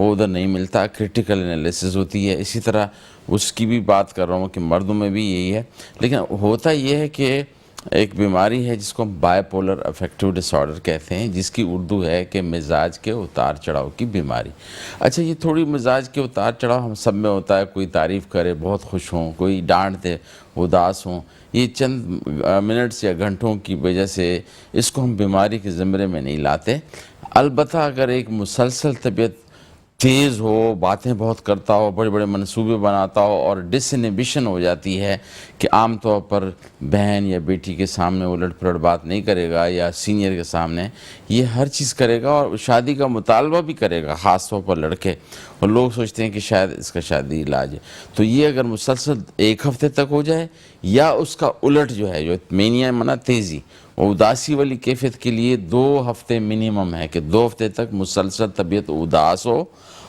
وہ ادھر نہیں ملتا، کرٹیکل انالیسس ہوتی ہے. اسی طرح اس کی بھی بات کر رہا ہوں کہ مردوں میں بھی یہی ہے. لیکن ہوتا یہ ہے کہ ایک بیماری ہے جس کو ہم bipolar affective disorder کہتے ہیں، جس کی اردو ہے کہ مزاج کے اتار چڑھاؤ کی بیماری. اچھا، یہ تھوڑی مزاج کے اتار چڑھاؤ ہم سب میں ہوتا ہے، کوئی تعریف کرے بہت خوش ہوں، کوئی ڈانٹ دے اداس ہوں. یہ چند منٹس یا گھنٹوں کی وجہ سے اس کو ہم بیماری کے زمرے میں نہیں لاتے. البتہ اگر ایک مسلسل طبیعت تیز ہو، باتیں بہت کرتا ہو، بڑے بڑے منصوبے بناتا ہو اور ڈس انہیبیشن ہو جاتی ہے کہ عام طور پر بہن یا بیٹی کے سامنے الٹ پلٹ بات نہیں کرے گا یا سینئر کے سامنے یہ ہر چیز کرے گا اور شادی کا مطالبہ بھی کرے گا، خاص طور پر لڑکے، اور لوگ سوچتے ہیں کہ شاید اس کا شادی علاج ہے. تو یہ اگر مسلسل ایک ہفتے تک ہو جائے یا اس کا الٹ جو ہے، جو مینیا منا تیزی اور اداسی والی کیفیت کے لیے 2 ہفتے منیمم ہے کہ 2 ہفتے تک مسلسل طبیعت اداس ہو،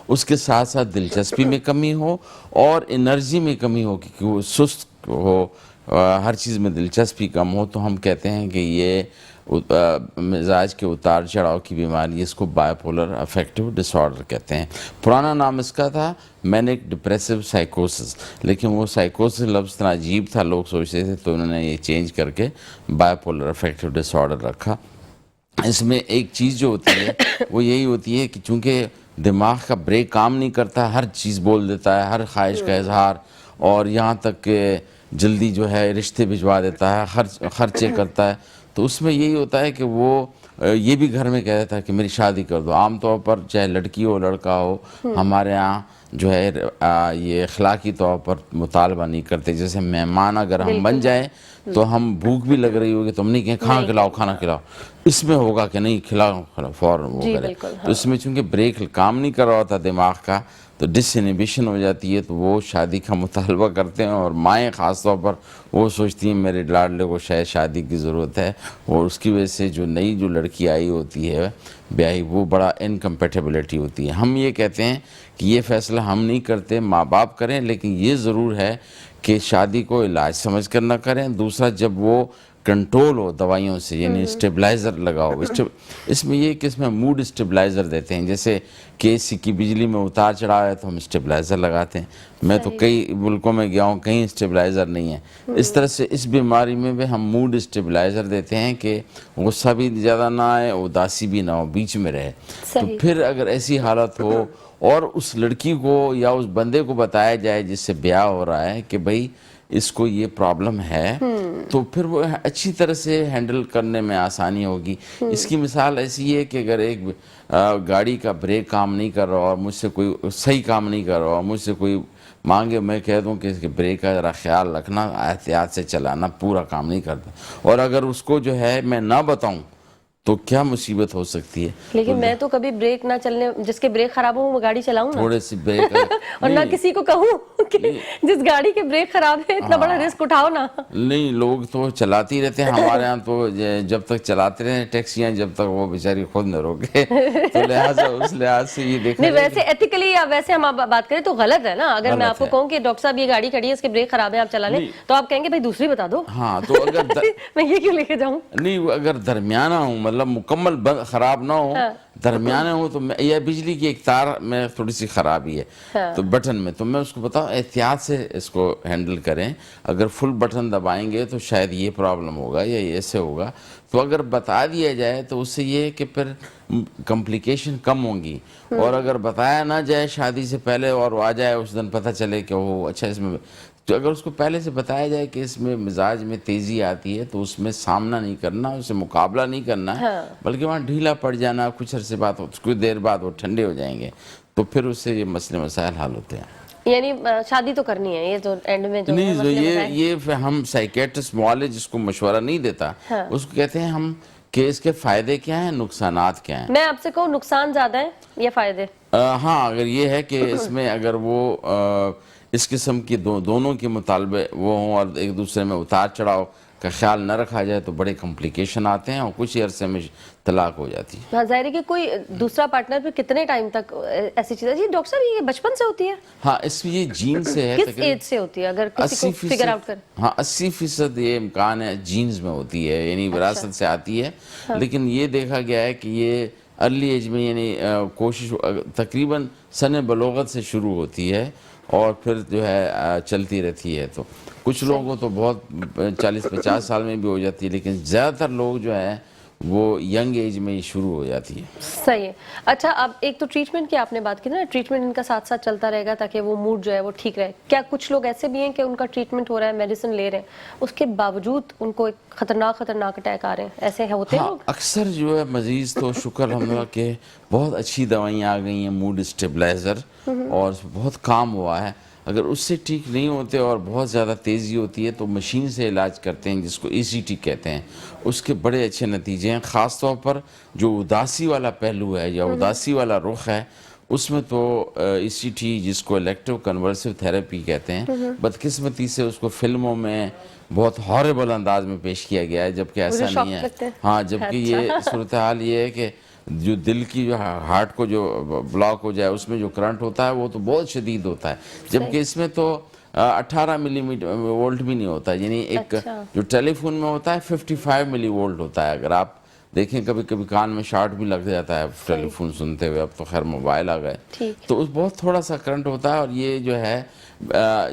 اس کے ساتھ ساتھ دلچسپی میں کمی ہو اور انرجی میں کمی ہو، کیونکہ وہ سست ہو، ہر چیز میں دلچسپی کم ہو، تو ہم کہتے ہیں کہ یہ مزاج کے اتار چڑھاؤ کی بیماری ہے. اس کو bipolar affective disorder کہتے ہیں. پرانا نام اس کا تھا مینک ڈپریسو سائیکوسس، لیکن وہ سائیکوسس لفظ اتنا عجیب تھا، لوگ سوچتے تھے، تو انہوں نے یہ چینج کر کے bipolar affective disorder رکھا. اس میں ایک چیز جو ہوتی ہے وہ یہی ہوتی ہے کہ چونکہ دماغ کا بریک کام نہیں کرتا، ہر چیز بول دیتا ہے، ہر خواہش کا اظہار، اور یہاں تک کہ جلدی جو ہے رشتے بھجوا دیتا ہے، خرچے کرتا ہے. تو اس میں یہی ہوتا ہے کہ وہ یہ بھی گھر میں کہہ دیتا ہے کہ میری شادی کر دو. عام طور پر چاہے لڑکی ہو لڑکا ہو، ہمارے ہاں جو ہے یہ اخلاقی طور پر مطالبہ نہیں کرتے. جیسے مہمان اگر ہم بن جائیں تو ہم بھوک بھی لگ رہی ہوگی تو ہم نہیں کہیں کھانا کھلاؤ کھانا کھلاؤ. اس میں ہوگا کہ نہیں کھلاؤ فوراً وہ کرے. تو اس میں چونکہ بریک کام نہیں کر رہا ہوتا دماغ کا، تو ڈس انہیبیشن ہو جاتی ہے، تو وہ شادی کا مطالبہ کرتے ہیں. اور مائیں خاص طور پر وہ سوچتی ہیں میرے لاڈلے کو شاید شادی کی ضرورت ہے، اور اس کی وجہ سے جو لڑکی آئی ہوتی ہے بیاہی، وہ بڑا انکمپیٹیبلٹی ہوتی ہے. ہم یہ کہتے ہیں کہ یہ فیصلہ ہم نہیں کرتے، ماں باپ کریں، لیکن یہ ضرور ہے کہ شادی کو علاج سمجھ کر نہ کریں. دوسرا، جب وہ کنٹرول ہو دوائیوں سے، یعنی اسٹیبلائزر لگاؤ. اس میں یہ کہ اس میں موڈ اسٹیبلائزر دیتے ہیں. جیسے کہ اے سی کی بجلی میں اتار چڑھاؤ ہے تو ہم اسٹیبلائزر لگاتے ہیں. میں تو کئی ملکوں میں گیا ہوں، کہیں اسٹیبلائزر نہیں ہے. اس طرح سے اس بیماری میں بھی ہم موڈ اسٹیبلائزر دیتے ہیں کہ غصہ بھی زیادہ نہ آئے، اداسی بھی نہ ہو، بیچ میں رہے. تو پھر اگر ایسی حالت ہو اور اس لڑکی کو یا اس بندے کو بتایا جائے جس سے بیاہ ہو رہا ہے کہ بھئی اس کو یہ پرابلم ہے، تو پھر وہ اچھی طرح سے ہینڈل کرنے میں آسانی ہوگی. اس کی مثال ایسی ہے کہ اگر ایک گاڑی کا بریک کام نہیں کر رہا اور مجھ سے کوئی صحیح کام نہیں کر رہا اور مجھ سے کوئی مانگے، میں کہہ دوں کہ اس کے بریک کا ذرا خیال رکھنا، احتیاط سے چلانا، پورا کام نہیں کرتا، اور اگر اس کو جو ہے میں نہ بتاؤں تو کیا مصیبت ہو سکتی ہے. لیکن میں تو کبھی بریک نہ چلنے، جس کے بریک خراب ہو وہ گاڑی چلاؤں نا، تھوڑے سے بریک اور نہ کسی کو کہوں کہ جس گاڑی کے بریک خراب ہے اتنا بڑا رسک اٹھاؤ نا. نہیں، لوگ تو چلاتے ہی رہتے ہیں. ہمارے ہاں تو جب تک چلاتے رہے ٹیکسیاں، جب تک وہ بیچاری خود نہ روکے. تو لہٰذا اس لحاظ سے یہ دیکھا نہیں، ویسے ایتھیکلی یا ویسے ہم بات کریں تو غلط ہے نا. اگر میں آپ کو کہوں کہ ڈاکٹر صاحب یہ گاڑی کھڑی ہے، اس کے بریک خراب ہے، آپ چلا لیں، تو آپ کہیں گے بھائی دوسری بتا دو. ہاں، تو اگر میں یہ کیوں لے کے جاؤں؟ نہیں، اگر درمیانہ ہوں، مطلب مکمل خراب نہ ہو، درمیانے ہوں، تو یا بجلی کی ایک تار میں تھوڑی سی خرابی ہے تو بٹن میں، تو میں اس کو بتاؤں احتیاط سے اس کو ہینڈل کریں. اگر فل بٹن دبائیں گے تو شاید یہ پرابلم ہوگا یا ایسے ہوگا. تو اگر بتا دیا جائے تو اس سے یہ ہے کہ پھر کمپلیکیشن کم ہوں گی. اور اگر بتایا نہ جائے شادی سے پہلے اور وہ آ جائے اس دن پتہ چلے کہ وہ اچھا اس میں، تو اگر اس کو پہلے سے بتایا جائے کہ اس میں مزاج میں تیزی آتی ہے تو اس میں سامنا نہیں کرنا، اسے مقابلہ نہیں کرنا ہے، بلکہ وہاں ڈھیلا پڑ جانا، کچھ عرصے بعد کچھ دیر بعد وہ ٹھنڈے ہو جائیں گے، تو پھر اس سے یہ مسئلے مسائل حل ہوتے ہیں. یعنی شادی تو کرنی ہے، یہ تو اینڈ میں جو نہیں، یہ ہم سائیکیٹرسٹ معالج جس کو مشورہ نہیں دیتا، اس کو کہتے ہیں ہم کہ اس کے فائدے کیا ہیں، نقصانات کیا ہیں. میں آپ سے کہوں نقصان زیادہ ہیں یا فائدے؟ ہاں، اگر یہ ہے کہ اس میں اگر وہ اس قسم کی دونوں کے مطالبے وہ ہوں اور ایک دوسرے میں اتار چڑھاؤ کا خیال نہ رکھا جائے تو بڑے کمپلیکیشن آتے ہیں اور کچھ ہی عرصے میں طلاق ہو جاتی ہے. ہاں، ظاہر ہے کہ کوئی دوسرا پارٹنر پہ کتنے ٹائم تک ایسی چیز ہے؟ جی ڈاکٹر صاحب، یہ بچپن سے ہوتی ہے؟ ہاں، اس میں یہ جین سے ہے. کس ایج سے ہوتی ہے اگر کسی کو فگر آؤٹ کریں؟ ہاں، 80% یہ امکان ہے جینز میں ہوتی ہے، یعنی وراثت سے آتی ہے. لیکن یہ دیکھا گیا ہے کہ یہ ارلی ایج میں یعنی کوشش تقریباً سن بلوغت سے شروع ہوتی ہے اور پھر جو ہے چلتی رہتی ہے. تو کچھ لوگوں کو تو بہت 40-50 سال میں بھی ہو جاتی ہے، لیکن زیادہ تر لوگ جو ہیں وہ ینگ ایج میں ہی شروع ہو جاتی ہے. صحیح ہے. اچھا اب ایک تو ٹریٹمنٹ کی آپ نے بات کی نا، ٹریٹمنٹ ان کا ساتھ ساتھ چلتا رہے گا تاکہ وہ موڈ جو ہے وہ ٹھیک رہے. کیا کچھ لوگ ایسے بھی ہیں کہ ان کا ٹریٹمنٹ ہو رہا ہے، میڈیسن لے رہے ہیں، اس کے باوجود ان کو ایک خطرناک اٹیک آ رہے ہیں، ایسے ہوتے ہیں ہاں لوگ؟ اکثر جو ہے مریض تو شکر الحمدللہ کہ بہت اچھی دوائیاں آ گئی ہیں، موڈ اسٹیبلائزر، اور بہت کام ہوا ہے. اگر اس سے ٹھیک نہیں ہوتے اور بہت زیادہ تیزی ہوتی ہے تو مشین سے علاج کرتے ہیں جس کو ECT کہتے ہیں. اس کے بڑے اچھے نتیجے ہیں، خاص طور پر جو اداسی والا پہلو ہے یا اداسی والا رخ ہے اس میں تو ECT جس کو الیکٹو کنورسو تھراپی کہتے ہیں، بدقسمتی سے اس کو فلموں میں بہت ہاربل انداز میں پیش کیا گیا ہے، جبکہ ایسا نہیں ہے. ہاں جبکہ یہ صورتحال یہ ہے کہ جو دل کی جو ہارٹ کو جو بلاک ہو جائے اس میں جو کرنٹ ہوتا ہے وہ تو بہت شدید ہوتا ہے، جبکہ اس میں تو 18 ملی وولٹ بھی نہیں ہوتا. یعنی ایک جو ٹیلی فون میں ہوتا ہے 55 ملی وولٹ ہوتا ہے. اگر آپ دیکھیں کبھی کبھی کان میں شارٹ بھی لگ جاتا ہے ٹیلی فون سنتے ہوئے، اب تو خیر موبائل آ گئے تو اس بہت تھوڑا سا کرنٹ ہوتا ہے. اور یہ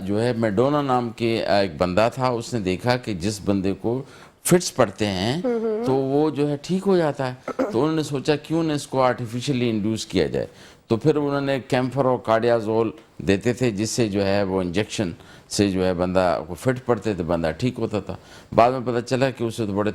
جو ہے میڈونا نام کے ایک بندہ تھا، اس نے دیکھا کہ جس بندے کو فٹس پڑتے ہیں تو وہ جو ہے ٹھیک ہو جاتا ہے. تو انہوں نے سوچا کیوں نہ اس کو آرٹیفیشلی انڈیوس کیا جائے. تو پھر انہوں نے کیمفر اور کارڈیازول دیتے تھے جس سے جو ہے وہ انجیکشن سے جو ہے بندہ کو فٹ پڑتے تھے، بندہ ٹھیک ہوتا تھا. بعد میں پتہ چلا کہ اسے تو بڑے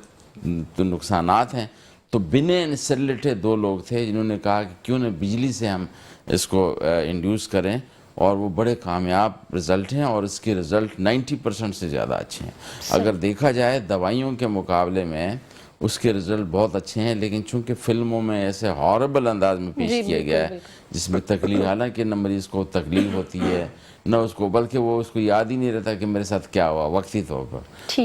نقصانات ہیں. تو بنے سے ریلیٹڈ 2 لوگ تھے جنہوں نے کہا کہ کیوں نہ بجلی سے ہم اس کو انڈیوس کریں، اور وہ بڑے کامیاب رزلٹ ہیں اور اس کے رزلٹ 90% سے زیادہ اچھے ہیں. اگر دیکھا جائے دوائیوں کے مقابلے میں اس کے رزلٹ بہت اچھے ہیں، لیکن چونکہ فلموں میں ایسے ہاربل انداز میں پیش کیا گیا ہے جس میں تکلیف، حالانکہ نہ مریض کو تکلیف ہوتی ہے نہ اس کو، بلکہ وہ اس کو یاد ہی نہیں رہتا کہ میرے ساتھ کیا ہوا وقتی طور پر.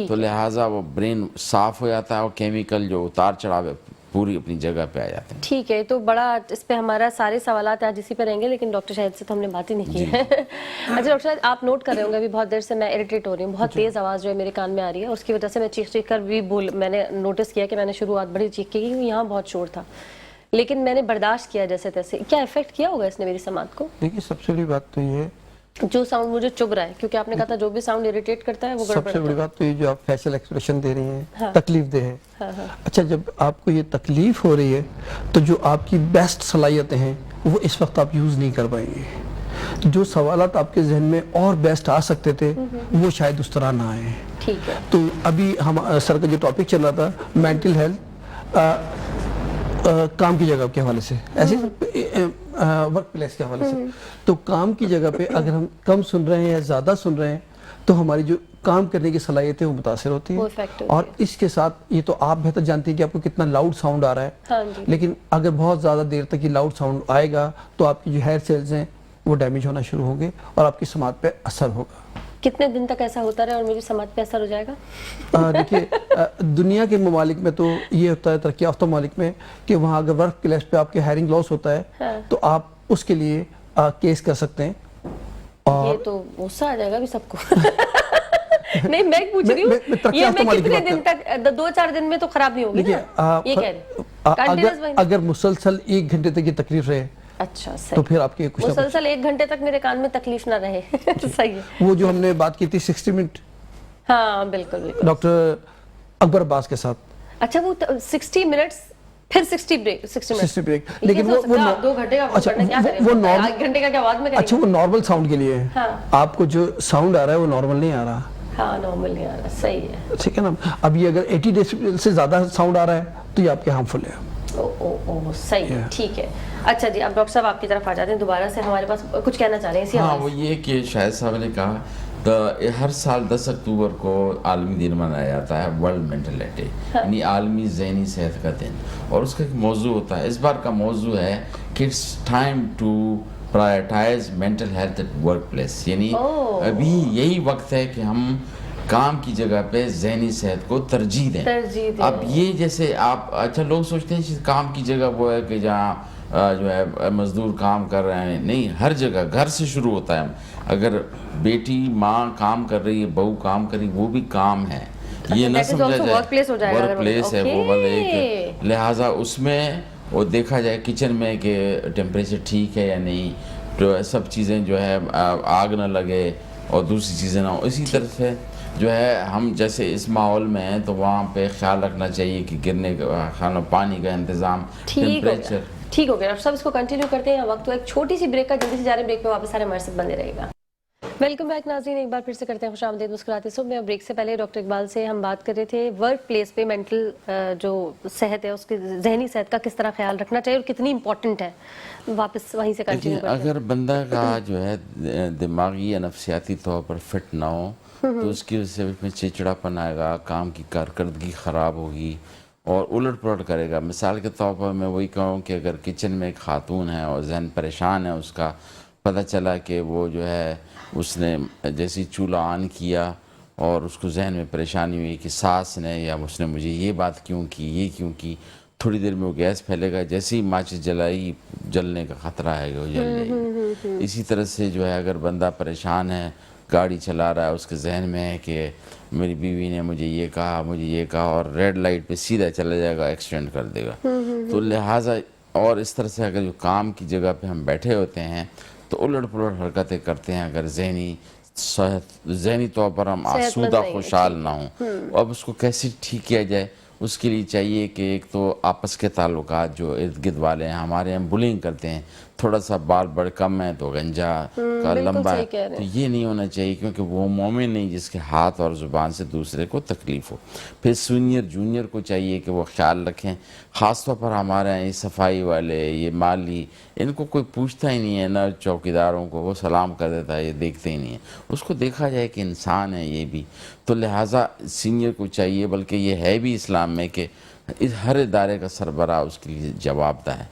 تو لہٰذا وہ برین صاف ہو جاتا ہے اور کیمیکل جو اتار چڑھاو پوری اپنی جگہ پہ آ جاتے ہیں. ٹھیک ہے. تو بڑا اس پہ ہمارا سارے سوالات آج اسی پہ رہیں گے، لیکن ڈاکٹر شاہد سے تو ہم نے بات ہی نہیں کی ہے. اچھا ڈاکٹر شاہد آپ نوٹ کر رہے ہوں گے ابھی بہت دیر سے میں اریٹیٹ ہو رہی ہوں، بہت تیز آواز جو ہے میرے کان میں آ رہی ہے، اور اس کی وجہ سے میں چیخ کر بھی میں نے نوٹس کیا کہ میں نے شروعات بڑی چیخ کی کیونکہ یہاں بہت شور تھا، لیکن میں نے برداشت کیا جیسے تیسے. کیا افیکٹ کیا ہوگا اس نے میری سماعت کو؟ دیکھیے سب سے بڑی بات تو یہ ہے جو ساؤنڈ مجھے چبھ رہا ہے، کیونکہ آپ نے کہا تھا جو بھی ساؤنڈ اریٹیٹ کرتا ہے وہ گڑبڑ سب سے بڑی بات تو یہ جو آپ فیشل ایکسپریشن دے رہی ہیں تکلیف دہ ہے. اچھا جب آپ کو یہ تکلیف ہو رہی ہے تو جو آپ کی بیسٹ صلاحیتیں ہیں وہ اس وقت آپ یوز نہیں کر پائیں گے. جو سوالات آپ کے ذہن میں اور بیسٹ آ سکتے تھے وہ شاید اس طرح نہ آئے. ٹھیک ہے. تو ابھی ہم سر کا جو ٹاپک چل رہا تھا مینٹل ہیلتھ کام کی جگہ کے حوالے سے، ایسے ورک پلیس کے حوالے سے، تو کام کی جگہ پہ اگر ہم کم سن رہے ہیں یا زیادہ سن رہے ہیں تو ہماری جو کام کرنے کی صلاحیتیں وہ متاثر ہوتی ہیں. اور اس کے ساتھ یہ تو آپ بہتر جانتے ہیں کہ آپ کو کتنا لاؤڈ ساؤنڈ آ رہا ہے، لیکن اگر بہت زیادہ دیر تک یہ لاؤڈ ساؤنڈ آئے گا تو آپ کی جو ہیئر سیلز ہیں وہ ڈیمیج ہونا شروع ہوں گے اور آپ کی سماعت پہ اثر ہوگا. کتنے دن تک ایسا ہوتا رہے اور میری سماعت پہ اثر ہو جائے گا؟ دیکھیے دنیا کے ممالک میں تو یہ ہوتا ہے، ترقی یافتہ ممالک میں، کہ وہاں اگر ورک پلیس پہ آپ کے ہیئرنگ لاس ہوتا ہے تو آپ اس کے لیے کیس کر سکتے ہیں. یہ تو غصہ آ جائے گا بھی سب کو. نہیں میں پوچھ رہی ہوں یہ میں کتنے دن تک، 2-4 دن میں تو خراب نہیں ہوگی نا، یہ کہہ رہے ہیں اگر مسلسل 1 گھنٹے تک یہ تکلیف رہے. اچھا صحیح. تو پھر آپ کے کچھ مسلسل 1 گھنٹے تک میرے کان میں تکلیف نہ رہے. صحیح ہے. وہ جو ہم نے بات کی تھی 60 منٹ، ہاں بالکل بالکل، ڈاکٹر اکبر عباس کے ساتھ. اچھا وہ 60 منٹس پھر 60 بریک، لیکن وہ 2 گھنٹے کا کیا کریں، وہ 1 گھنٹے کا کیا بعد میں کریں. اچھا وہ نارمل ساؤنڈ کے لیے ہے، آپ کو جو ساؤنڈ آ رہا ہے وہ نارمل نہیں آ رہا. ہاں نارمل نہیں آ رہا. صحیح ہے. ٹھیک ہے نا. اب یہ اگر 80 ڈیسیبل سے زیادہ ساؤنڈ آ رہا ہے تو یہ آپ کے ہارمفل ہے. صحیح ہے. ٹھیک ہے. اچھا جی اب ڈاکٹر صاحب آپ کی طرف آ جاتے ہیں دوبارہ سے، ہمارے پاس کچھ کہنا چاہ رہے ہیں اسی حوالے سے. ہاں وہ یہ کہ شاہد صاحب نے کہا ہر سال 10 اکتوبر کو عالمی دن منایا جاتا ہے، ورلڈ مینٹل ہیلتھ ڈے، یعنی عالمی ذہنی صحت کا دن. اور اس کا ایک موضوع ہوتا ہے، اس بار کا موضوع ہے کہ it's time to prioritize mental health at workplace. یعنی ابھی یہی وقت ہے کہ ہم کام کی جگہ پہ ذہنی صحت کو ترجیح دیں. اب یہ جیسے آپ، اچھا لوگ سوچتے ہیں کام کی جگہ وہ ہے کہ جہاں جو ہے مزدور کام کر رہے ہیں، نہیں، ہر جگہ گھر سے شروع ہوتا ہے. اگر بیٹی ماں کام کر رہی ہے، بہو کام کر رہی، وہ بھی کام ہے. یہ نہ سمجھا جائے ورک پلیس ہے وہ بل ایک، لہٰذا اس میں وہ دیکھا جائے کچن میں کہ ٹیمپریچر ٹھیک ہے یا نہیں، تو سب چیزیں جو ہے آگ نہ لگے اور دوسری چیزیں نہ ہو. اسی طرح سے جو ہے ہم جیسے اس ماحول میں ہیں تو وہاں پہ خیال رکھنا چاہیے کہ گرنے کا کھانا، پانی کا انتظام، ٹیمپریچر. ٹھیک ہو گیا ڈاکٹر صاحب، اس کو کنٹینیو کرتے ہیں. وقت ہوا ایک چھوٹی سی بریک کا، جلدی سے جا رہے ہیں بریک پہ، واپس آ رہے ہیں، ہمارے ساتھ بنے رہے گا. ویلکم بیک ناظرین، ایک بار پھر سے کرتے ہیں خوش آمدید مسکراتے صبح میں. بریک سے پہلے ڈاکٹر اقبال سے ہم بات کر رہے تھے ورک پلیس پہ مینٹل جو صحت ہے، اس کی ذہنی صحت کا کس طرح خیال رکھنا چاہیے اور کتنی امپورٹنٹ ہے. واپس وہیں سے کنٹینیو کرتے ہیں. اگر بندہ کا جو ہے دماغی یا نفسیاتی طور پر فٹ نہ ہو تو اس کی وجہ سے اس میں چڑچڑا پن آئے گا، کام کی کارکردگی خراب ہوگی اور الٹ پلٹ کرے گا. مثال کے طور پر میں وہی کہوں کہ اگر کچن میں ایک خاتون ہے اور ذہن پریشان ہے، اس کا پتہ چلا کہ وہ جو ہے اس نے جیسی چولہا آن کیا اور اس کو ذہن میں پریشانی ہوئی کہ ساس نے یا اس نے مجھے یہ بات کیوں کی، یہ کیوں کی، تھوڑی دیر میں وہ گیس پھیلے گا، جیسے ہی ماچس جلائی جلنے کا خطرہ ہے کہ وہ جل جائے گی. اسی طرح سے جو ہے اگر بندہ پریشان ہے، گاڑی چلا رہا ہے، اس کے ذہن میں ہے کہ میری بیوی نے مجھے یہ کہا، مجھے یہ کہا، اور ریڈ لائٹ پہ سیدھا چلا جائے گا، ایکسیڈنٹ کر دے گا. تو لہٰذا اور اس طرح سے اگر جو کام کی جگہ پہ ہم بیٹھے ہوتے ہیں تو الٹ پلٹ حرکتیں کرتے ہیں، اگر ذہنی طور پر ہم آسودہ خوشحال نہ ہوں. اب اس کو کیسے ٹھیک کیا جائے؟ اس کے لیے چاہیے کہ ایک تو آپس کے تعلقات جو ارد گرد والے ہیں، ہمارے ہم بلنگ کرتے ہیں، تھوڑا سا بال بڑھ کم ہے تو گنجا کا لمبا ہے، تو یہ نہیں ہونا چاہیے، کیونکہ وہ مومن نہیں جس کے ہاتھ اور زبان سے دوسرے کو تکلیف ہو. پھر سینئر جونیئر کو چاہیے کہ وہ خیال رکھیں. خاص طور پر ہمارے یہاں یہ صفائی والے، یہ مالی، ان کو کوئی پوچھتا ہی نہیں ہے، نہ چوکیداروں کو، وہ سلام کر دیتا ہے، یہ دیکھتے ہی نہیں ہے. اس کو دیکھا جائے کہ انسان ہے یہ بھی. تو لہٰذا سینئر کو چاہیے، بلکہ یہ ہے بھی اسلام میں کہ ہر ادارے کا سربراہ اس کے لیے جواب دہ ہے،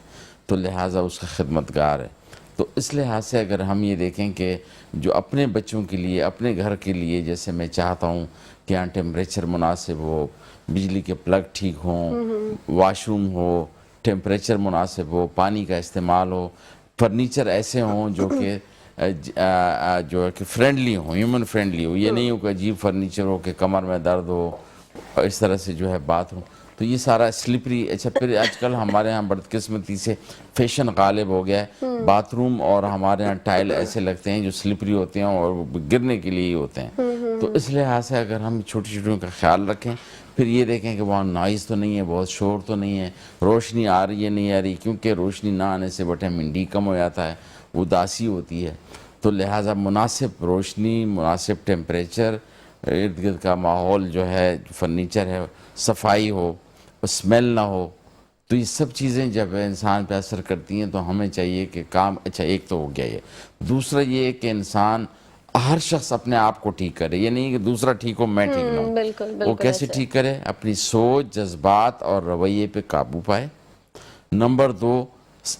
تو لہٰذا اس کا خدمتگار ہے. تو اس لحاظ سے اگر ہم یہ دیکھیں کہ جو اپنے بچوں کے لیے، اپنے گھر کے لیے، جیسے میں چاہتا ہوں کہ یہاں ٹیمپریچر مناسب ہو، بجلی کے پلگ ٹھیک ہوں، واش روم ہو، ٹیمپریچر مناسب ہو، پانی کا استعمال ہو، فرنیچر ایسے ہوں جو کہ جو ہے کہ فرینڈلی ہوں، ہیومن فرینڈلی ہو. یہ نہیں ہو کہ عجیب فرنیچر ہو کہ کمر میں درد ہو، اس طرح سے جو ہے بات ہو. تو یہ سارا سلپری. اچھا پھر آج کل ہمارے ہاں بدقسمتی سے فیشن غالب ہو گیا ہے، باتھ روم اور ہمارے ہاں ٹائل ایسے لگتے ہیں جو سلپری ہوتے ہیں اور گرنے کے لیے ہی ہوتے ہیں. تو اس لحاظ سے اگر ہم چھوٹی چھوٹیوں کا خیال رکھیں، پھر یہ دیکھیں کہ وہاں نوائز تو نہیں ہے، بہت شور تو نہیں ہے، روشنی آ رہی ہے نہیں آ رہی، کیونکہ روشنی نہ آنے سے وٹامن ڈی کم ہو جاتا ہے، اداسی ہوتی ہے. تو لہٰذا مناسب روشنی، مناسب ٹیمپریچر، ارد گرد کا ماحول جو ہے، فرنیچر ہے، صفائی ہو، اسمیل نہ ہو. تو یہ سب چیزیں جب انسان پہ اثر کرتی ہیں تو ہمیں چاہیے کہ کام. اچھا ایک تو ہو گیا یہ. دوسرا یہ کہ انسان، ہر شخص اپنے آپ کو ٹھیک کرے. یہ نہیں کہ دوسرا ٹھیک ہو میں ٹھیک نہ ہوں. وہ کیسے ٹھیک کرے؟ اپنی سوچ، جذبات اور رویے پہ قابو پائے. نمبر 2،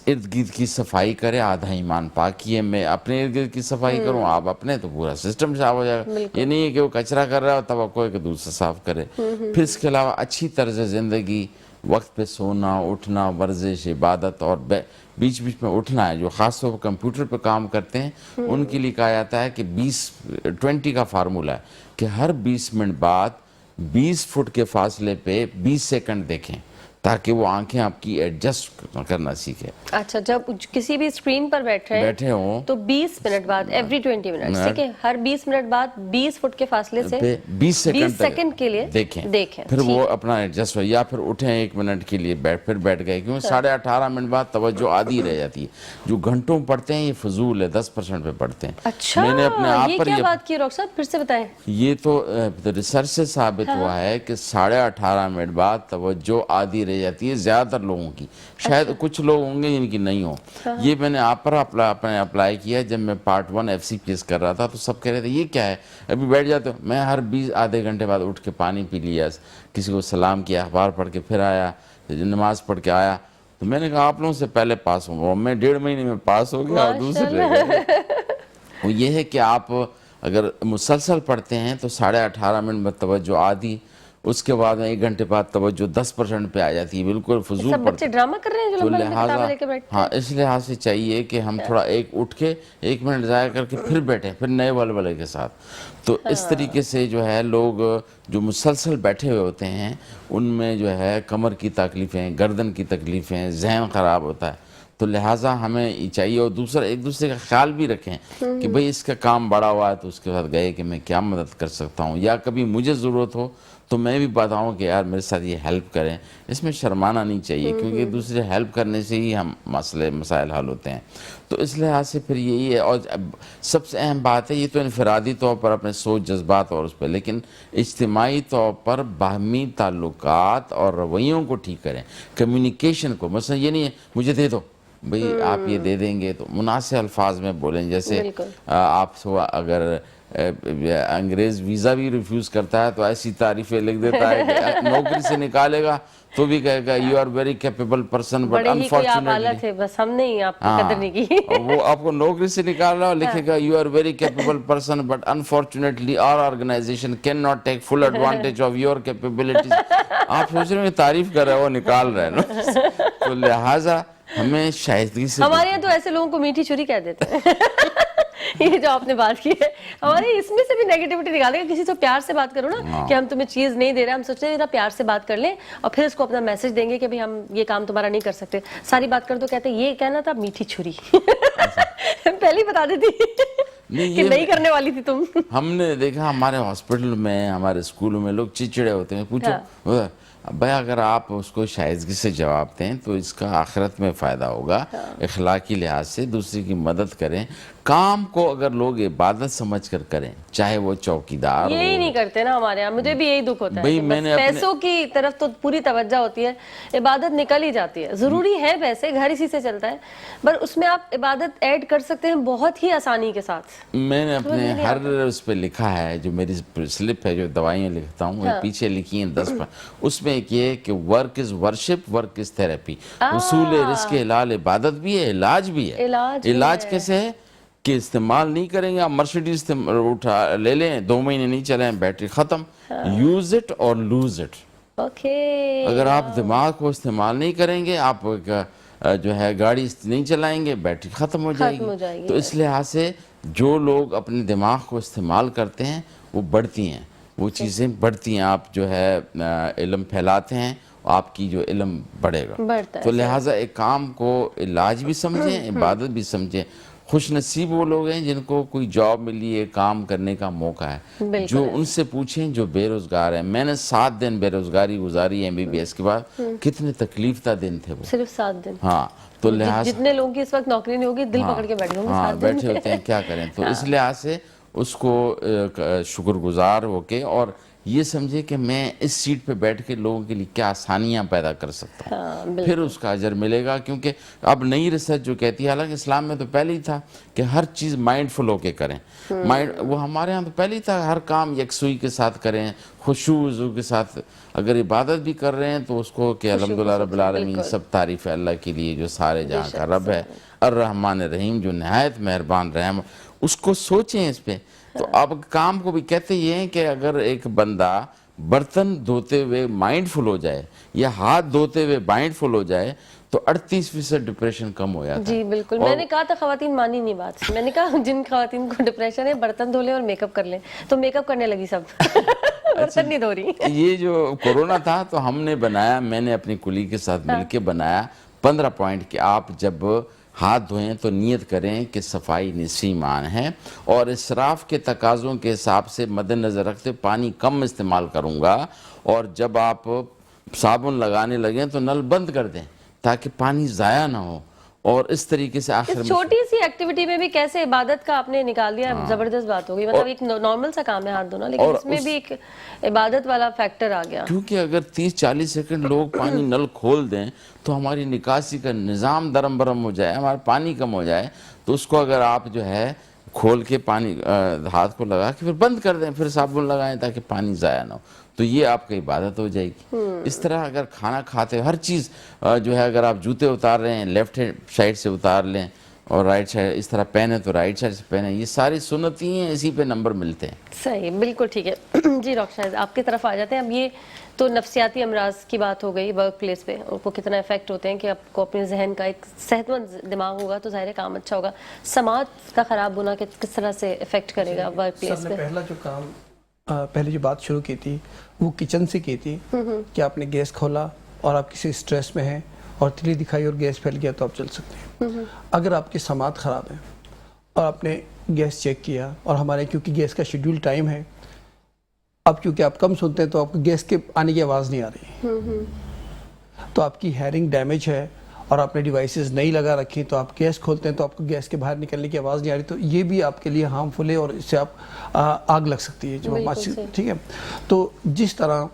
ارد گرد کی صفائی کرے. آدھا ایمان پاکی ہے. میں اپنے ارد گرد کی صفائی کروں، آپ اپنے، تو پورا سسٹم صاف ہو جائے گا. یہ نہیں ہے کہ وہ کچرا کر رہا ہے اور توقع ہے کہ دوسرا صاف کرے. پھر اس کے علاوہ اچھی طرز زندگی، وقت پہ سونا، اٹھنا، ورزش، عبادت، اور بیچ بیچ میں اٹھنا ہے. جو خاص طور پر کمپیوٹر پہ کام کرتے ہیں ان کے لیے کہا جاتا ہے کہ 20 کا فارمولہ ہے کہ ہر 20 منٹ بعد 20 فٹ کے فاصلے پہ 20 سیکنڈ دیکھیں، تاکہ وہ آنکھیں آپ کی ایڈجسٹ کرنا سیکھیں. اچھا جب کسی بھی اسکرین پر بیٹھے ہوں تو 20 منٹ بعد ایوری 20 منٹ، ٹھیک ہے، ہر 20 منٹ بعد 20 فٹ کے فاصلے سے 20 سیکنڈ کے لیے دیکھیں. پھر وہ اپنا ایڈجسٹ ہو، یا پھر اٹھیں 1 منٹ کے لیے پھر بیٹھ گئے. کیونکہ 18.5 منٹ بعد توجہ آدھی رہ جاتی ہے. جو گھنٹوں پڑھتے ہیں یہ فضول ہے، 10% پہ پڑھتے ہیں. اچھا میں نے اپنے آپ یہ پر کیا بات کی ڈاکٹر صاحب، پھر سے بتائیں. یہ تو ریسرچ سے ثابت ہوا ہے کہ 18.5 منٹ بعد توجہ آدھی رہ جاتی ہے زیادہ تر لوگوں کی. شاید کچھ لوگ ہوں گے جن کی نہیں ہو. یہ میں نے آپ پر اپنے اپلائی کیا. جب میں پارٹ 1 FCPS کر رہا تھا تو سب کہہ رہے تھے یہ کیا ہے، ابھی بیٹھ جاتے ہو. میں ہر آدھے گھنٹے بعد اٹھ کے پانی پی لیا، کسی کو سلام کیا، اخبار پڑھ کے پھر آیا، نماز پڑھ کے آیا. تو میں نے کہا آپ لوگوں سے پہلے پاس ہوں گا. میں 1.5 مہینے میں پاس ہو گیا اور دوسرے وہ یہ ہے کہ آپ اگر مسلسل پڑھتے ہیں تو 18.5 منٹ میں توجہ آدھی اس کے بعد میں 1 گھنٹے بعد توجہ 10% پہ آ جاتی ہے، بالکل فضول سب بچے ڈرامہ کر رہے ہیں جو تو لمبا لمبا لہٰذا کتابیں لے کے بیٹھتے ہاں اس لحاظ سے چاہیے کہ ہم تھوڑا اٹھ کے 1 منٹ ضائع کر کے پھر بیٹھیں، پھر نئے ولولے کے ساتھ. تو اس طریقے سے جو ہے لوگ جو مسلسل بیٹھے ہوئے ہوتے ہیں ان میں جو ہے کمر کی تکلیفیں، گردن کی تکلیفیں، ذہن خراب ہوتا ہے. تو لہٰذا ہمیں یہ چاہیے، اور دوسرا ایک دوسرے کا خیال بھی رکھیں کہ بھئی اس کا کام بڑا ہوا ہے تو اس کے ساتھ گئے کہ میں کیا مدد کر سکتا ہوں، یا کبھی مجھے ضرورت ہو تو میں بھی بتاؤں کہ یار میرے ساتھ یہ ہیلپ کریں. اس میں شرمانا نہیں چاہیے کیونکہ دوسرے ہیلپ کرنے سے ہی ہم مسائل حل ہوتے ہیں. تو اس لحاظ سے پھر یہی ہے. اور سب سے اہم بات ہے، یہ تو انفرادی طور پر اپنے سوچ جذبات اور اس پہ، لیکن اجتماعی طور پر باہمی تعلقات اور رویوں کو ٹھیک کریں، کمیونیکیشن کو. مثلا یہ نہیں ہے مجھے دے دو، بھئی آپ یہ دے دیں گے تو مناسب الفاظ میں بولیں. جیسے آپ اگر انگریز ویزا بھی ریفیوز کرتا ہے تو ایسی تعریفیں لکھ دیتا ہے کہ نوکری سے نکالے گا تو بھی کہے گا you are very capable person but unfortunately, بس ہم نے آپ کی قدر نہیں کی. وہ آپ کو نوکری سے نکال رہا ہو، لکھے گا you are very capable person but unfortunately our organization can not take full advantage of your capabilities. آپ سوچ رہے ہیں تعریف کر رہے ہیں، وہ نکال رہے ہیں نا. تو لہٰذا ہمیں شائستگی سے، ہمارے یہاں تو ایسے لوگوں کو میٹھی چھری کہہ دیتے ہیں. یہ جو آپ نے بات کی ہے، ہمارے اس میں سے بھی نیگیٹیوٹی نکالے گا. کسی سے پیار سے بات کرو نا کہ ہم تمہیں چیز نہیں دے رہے، ہم سوچتے ہیں پیار سے بات کر لیں اور پھر اس کو اپنا میسج دیں گے کہ بھئی ہم یہ کام تمہارا نہیں کر سکتے. ساری بات کر دو، کہتے ہیں یہ کہنا تھا میٹھی چھری. پہلے ہی بتا دیتی کہ نہیں کرنے والی تھی تم. ہم نے دیکھا ہمارے ہاسپٹل میں، ہمارے اسکولوں میں لوگ چڑچڑے ہوتے ہیں. پوچھو بھائی اگر آپ اس کو شائستگی سے جواب دیں تو اس کا آخرت میں فائدہ ہوگا. اخلاقی لحاظ سے دوسری کی مدد کریں. کام کو اگر لوگ عبادت سمجھ کر کریں، چاہے وہ چوکیدار یہی نہیں کرتے نا ہمارے یہاں. مجھے بھی یہی دکھ ہوتا ہے بھئی کہ میں نے پیسوں کی طرف تو پوری توجہ ہوتی ہے، عبادت نکل ہی جاتی ہے. ضروری ہے پیسے، گھر اسی سے چلتا ہے، پر اس میں آپ عبادت ایڈ کر سکتے ہیں بہت ہی آسانی کے ساتھ. میں نے اپنے ہر اس پہ لکھا ہے، جو میری سلپ ہے جو دوائیاں لکھتا ہوں وہ پیچھے لکھی ہیں 10 پر. اس میں ایک یہ کہ work is worship, work is therapy. اصول رزق حلال عبادت بھی ہے، علاج بھی ہے. علاج کیسے ہے کہ استعمال نہیں کریں گے. آپ مرسیڈیز اٹھا لے لیں، 2 مہینے نہیں چلیں بیٹری ختم. یوز اٹ اور لوز اٹ. اگر آپ دماغ کو استعمال نہیں کریں گے، آپ جو ہے گاڑی نہیں چلائیں گے، بیٹری ختم ہو جائے گی. تو اس لحاظ سے جو لوگ اپنے دماغ کو استعمال کرتے ہیں وہ بڑھتی ہیں، وہ چیزیں بڑھتی ہیں. آپ جو ہے علم پھیلاتے ہیں، آپ کی جو علم بڑھے گا. تو لہٰذا ایک کام کو علاج بھی سمجھیں، عبادت بھی سمجھیں. خوش نصیب وہ لوگ ہیں جن کو کوئی جاب ملی ہے، کام کرنے کا موقع ہے. جو ان سے پوچھیں جو بے روزگار ہیں. میں نے 7 دن بے روزگاری گزاری MBBS کے بعد. کتنے تکلیف دہ دن تھے وہ، صرف 7 دن. ہاں تو لہٰذا جتنے لوگوں کی اس وقت نوکری نہیں ہوگی دل پکڑ کے بیٹھے ہوں گے. ہاں بیٹھے ہوتے ہیں، کیا کریں. تو اس لحاظ سے اس کو شکر گزار ہو کے اور یہ سمجھے کہ میں اس سیٹ پہ بیٹھ کے لوگوں کے لیے کیا آسانیاں پیدا کر سکتا ہوں، پھر اس کا اجر ملے گا. کیونکہ اب نئی ریسرچ جو کہتی ہے، حالانکہ اسلام میں تو پہلے ہی تھا کہ ہر چیز مائنڈ فل ہو کے کریں. وہ ہمارے ہاں تو پہلے ہی تھا، ہر کام یکسوئی کے ساتھ کریں، خشوع وضو کے ساتھ. اگر عبادت بھی کر رہے ہیں تو اس کو کہ الحمدللہ رب العالمین، سب تعریف ہے اللہ کے لیے جو سارے جہاں کا رب ہے، الرحمن الرحیم جو نہایت مہربان رحم. اس کو سوچیں اس پہ. تو اب کام کو بھی کہتے یہ ہیں کہ اگر ایک بندہ برتن دھوتے ہوئے مائنڈ فل ہو جائے یا ہاتھ دھوتے ہوئے مائنڈ فل ہو جائے تو 38% ڈپریشن کم ہو جاتا ہے. جی بالکل. میں نے کہا تھا خواتین مانی نہیں بات. میں نے کہا جن خواتین کو ڈپریشن ہے برتن دھو لیں اور میک اپ کر لیں، تو میک اپ کرنے لگی سب. برتن نہیں دھو رہی. یہ جو کورونا تھا تو ہم نے بنایا، میں نے اپنی کلی کے ساتھ مل کے بنایا 15 پوائنٹ کہ آپ جب ہاتھ دھوئیں تو نیت کریں کہ صفائی نصف ایمان ہے، اور اسراف کے تقاضوں کے حساب سے مد نظر رکھتے پانی کم استعمال کروں گا. اور جب آپ صابن لگانے لگیں تو نل بند کر دیں تاکہ پانی ضائع نہ ہو. اور اس طریقے سے آخر میں چھوٹی سی ایکٹیویٹی میں بھی کیسے عبادت کا آپ نے نکال دیا. زبردست بات ہوگی. مطلب ایک نارمل سا کام ہے ہاتھ دھونا، لیکن اس میں بھی ایک عبادت والا فیکٹر آ گیا. کیونکہ اگر 30-40 سیکنڈ لوگ پانی نل کھول دیں تو ہماری نکاسی کا نظام درم برم ہو جائے، ہمارا پانی کم ہو جائے. تو اس کو اگر آپ جو ہے کھول کے پانی ہاتھ کو لگا کے پھر بند کر دیں، پھر صابن لگائیں تاکہ پانی ضائع نہ ہو، تو یہ آپ کی عبادت ہو جائے گی. اس طرح اگر کھانا کھاتے ہر چیز جو ہے، اگر آپ جوتے اتار رہے ہیں لیفٹ ہینڈ سائڈ سے اتار لیں اور رائٹ سائڈ اس طرح پہنے تو رائٹ سائڈ سے پہنے. یہ ساری سنت ہی ہیں, اسی پہ نمبر ملتے ہیں. صحیح, بالکل ٹھیک ہے. جی ڈاکٹر شاہد آپ کی طرف آ جاتے ہیں. اب یہ تو نفسیاتی امراض کی بات ہو گئی, ورک پلیس پہ ان کو کتنا افیکٹ ہوتے ہیں کہ آپ کو اپنے ذہن کا ایک صحت مند دماغ ہوگا تو ظاہر کام اچھا ہوگا. سماعت کا خراب ہونا کس طرح سے افیکٹ کرے گا ورک پلیس سر پہ؟ نے پہلا جو کام پہلے جو بات شروع کی تھی وہ کچن سے کی تھی کہ آپ نے گیس کھولا اور آپ کسی سٹریس میں ہیں اور تلی دکھائی اور گیس پھیل گیا تو آپ چل سکتے ہیں. اگر آپ کی سماعت خراب ہے اور آپ نے گیس چیک کیا, اور ہمارے کیونکہ گیس کا شیڈول ٹائم ہے, اب کیونکہ آپ کم سنتے ہیں تو آپ کو گیس کے آنے کی آواز نہیں آ رہی, تو آپ کی ہیئرنگ ڈیمیج ہے اور آپ نے ڈیوائسز نہیں لگا رکھی تو آپ گیس کھولتے ہیں تو آپ کو گیس کے باہر نکلنے کی آواز نہیں آ رہی, تو یہ بھی آپ کے لیے ہارمفل ہے اور اس سے آپ آگ لگ سکتی ہے. ٹھیک ہے, تو جس طرح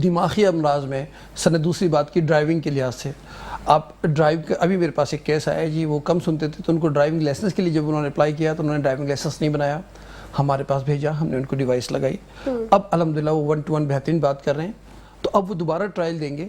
دماغی امراض میں سر نے دوسری بات کی ڈرائیونگ کے لحاظ سے, آپ ڈرائیو ابھی میرے پاس ایک کیس آیا جی, وہ کم سنتے تھے تو ان کو ڈرائیونگ لائسنس کے لیے جب انہوں نے اپلائی کیا تو انہوں نے ڈرائیونگ لائسنس نہیں بنایا, ہمارے پاس بھیجا, ہم نے ان کو ڈیوائس لگائی. اب الحمدللہ وہ 1 to 1 بہترین بات کر رہے ہیں, تو اب وہ دوبارہ ٹرائل دیں گے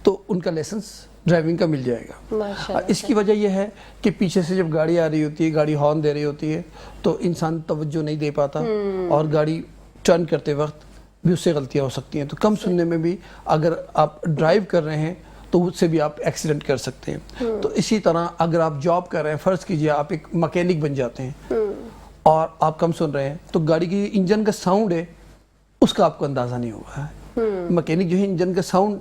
تو ان کا لائسنس ڈرائیونگ کا مل جائے گا. اس کی وجہ یہ ہے کہ پیچھے سے جب گاڑی آ رہی ہوتی ہے, گاڑی ہارن دے رہی ہوتی ہے تو انسان توجہ نہیں دے پاتا اور گاڑی ٹرن کرتے وقت بھی اس سے غلطیاں ہو سکتی ہیں. تو کم سننے میں بھی اگر آپ ڈرائیو کر رہے ہیں تو اس سے بھی آپ ایکسیڈنٹ کر سکتے ہیں. تو اسی طرح اگر آپ جاب کر رہے ہیں, فرض کیجئے آپ ایک مکینک بن جاتے ہیں اور آپ کم سن رہے ہیں تو گاڑی کی انجن کا ساؤنڈ ہے اس کا آپ کو اندازہ نہیں ہوگا. مکینک جو ہے انجن کا ساؤنڈ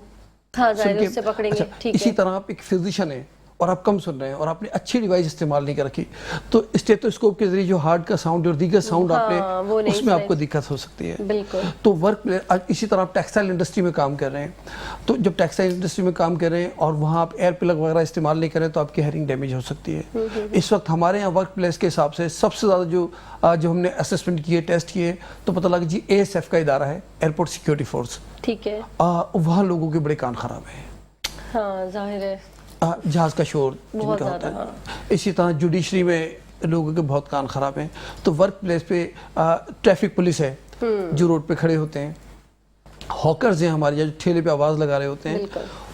اس سے پکڑیں گے. اسی طرح آپ ایک فزیشین ہیں اور آپ کم سن رہے ہیں اور آپ نے اچھی ڈیوائس استعمال نہیں کر رکھی تو اسٹیتھوسکوپ کے ذریعے جو ہارٹ کا ساؤنڈ اور دیگر ساؤنڈ آپ نے اس میں آپ کو دقت ہو سکتی ہے. تو ورک اسی طرح آپ ٹیکسٹائل انڈسٹری میں کام کر رہے ہیں تو جب ٹیکسٹائل انڈسٹری میں کام کر رہے ہیں اور وہاں آپ ایئر پلگ وغیرہ استعمال نہیں کریں تو آپ کی ہیئرنگ ڈیمیج ہو سکتی ہے. اس وقت ہمارے یہاں ورک پلیس کے حساب سے سب سے زیادہ جو ہم نے اسسمنٹ کیے, ٹیسٹ کیے تو پتہ لگا جی ASF کا ادارہ ہے, ایئرپورٹ سیکیورٹی فورس, ٹھیک ہے, وہاں لوگوں کے بڑے کان خراب ہیں. ہاں ظاہر ہے, جہاز کا شور جن کا ہوتا ہے. اسی طرح جوڈیشری میں لوگوں کے بہت کان خراب ہیں. تو ورک پلیس پہ ٹریفک پولیس ہے جو روڈ پہ کھڑے ہوتے ہیں, ہاکرز ہیں ہمارے جو ٹھیلے پہ آواز لگا رہے ہوتے ہیں,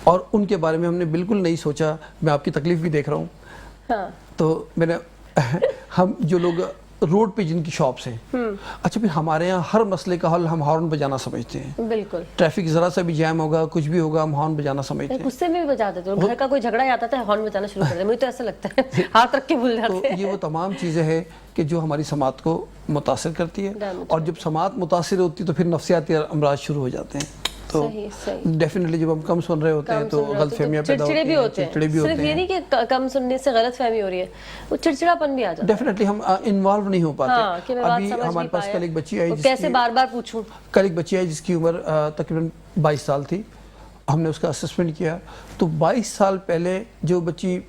اور ان کے بارے میں ہم نے بالکل نہیں سوچا. میں آپ کی تکلیف بھی دیکھ رہا ہوں, تو میں نے ہم جو لوگ روڈ پہ جن کی شاپس ہیں, اچھا پھر ہمارے یہاں ہر مسئلے کا حل ہم ہارن بجانا سمجھتے ہیں. بالکل, ٹریفک ذرا سا بھی جام ہوگا, کچھ بھی ہوگا, ہم ہارن بجانا سمجھتے ہیں. غصے میں بھی بجا دیتے ہیں, گھر کا کوئی جھگڑا آتا ہے ہارن بجانا شروع کر دیتے ہیں, مجھے تو ایسا لگتا ہے ہاتھ رکھ کے بھول جاتے ہیں. تو یہ وہ تمام چیزیں ہیں کہ جو ہماری سماعت کو متاثر کرتی ہے, اور جب سماعت متاثر ہوتی ہے تو پھر نفسیاتی امراض شروع ہو جاتے ہیں. تو ڈیفینیٹلی جب ہم کم سن رہے ہوتے ہیں تو غلط فہمیاں پیدا ہوتی ہیں, چڑچڑے بھی ہوتے ہیں. صرف یہ نہیں کہ کم سننے سے غلط فہمی ہو رہی ہے, وہ چڑچڑا پن بھی آ جاتا ہے. ڈیفینیٹلی ہم انوالو نہیں ہو پاتے. ابھی ہمارے پاس کل ایک بچی آئی, کیسے بار بار پوچھوں, کل ایک بچی آئی جس کی عمر تقریباً 22 سال تھی. ہم نے اس کا اسسمنٹ کیا تو 22 سال پہلے جو بچی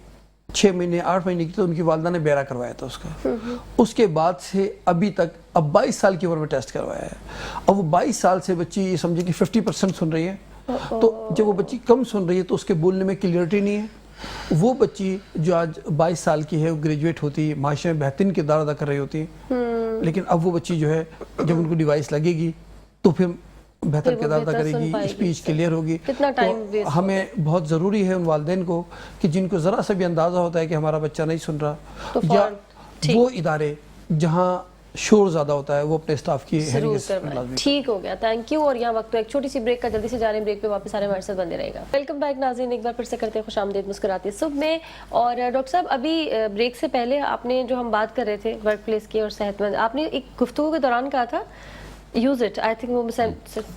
6 مہینے 8 مہینے کی تو ان کی والدہ نے بیرا کروایا تھا اس کا. اس کے بعد سے ابھی تک اب 22 سال کی عمر میں ٹیسٹ کروایا ہے. اب وہ 22 سال سے بچی یہ سمجھے کہ 50% سن رہی ہے. تو جب وہ بچی کم سن رہی ہے تو اس کے بولنے میں کلیئرٹی نہیں ہے. وہ بچی جو آج 22 سال کی ہے وہ گریجویٹ ہوتی ہے, معاشرے میں بہترین کردار ادا کر رہی ہوتی ہے, لیکن اب وہ بچی جو ہے جب ان کو ڈیوائس لگے گی تو پھر بہتر کردار ادا کرے گی, اسپیچ کلیئر ہوگی. تو ہمیں بہت ضروری ہے ان والدین کو کہ جن کو ذرا سا بھی اندازہ ہوتا ہے کہ ہمارا بچہ نہیں سن رہا, یا وہ ادارے جہاں شور زیادہ ہوتا ہے وہ اپنے اسٹاف کی ٹھیک ہو گیا. Thank you. اور یہاں وقت تو ایک چھوٹی سی بریک کا, جلدی سے جا رہے ہیں بریک پہ, واپس سارے ہمارے ساتھ بندے رہے گا. ویلکم بیک ناظرین, ایک بار پھر سے کرتے ہیں خوش آمدید مسکراتی صبح میں. اور ڈاکٹر صاحب ابھی بریک سے پہلے آپ نے جو ہم بات کر رہے تھے ورک پلیس کی اور صحت مند, آپ نے ایک گفتگو کے دوران کہا تھا یوز اٹ, آئی تھنک وہ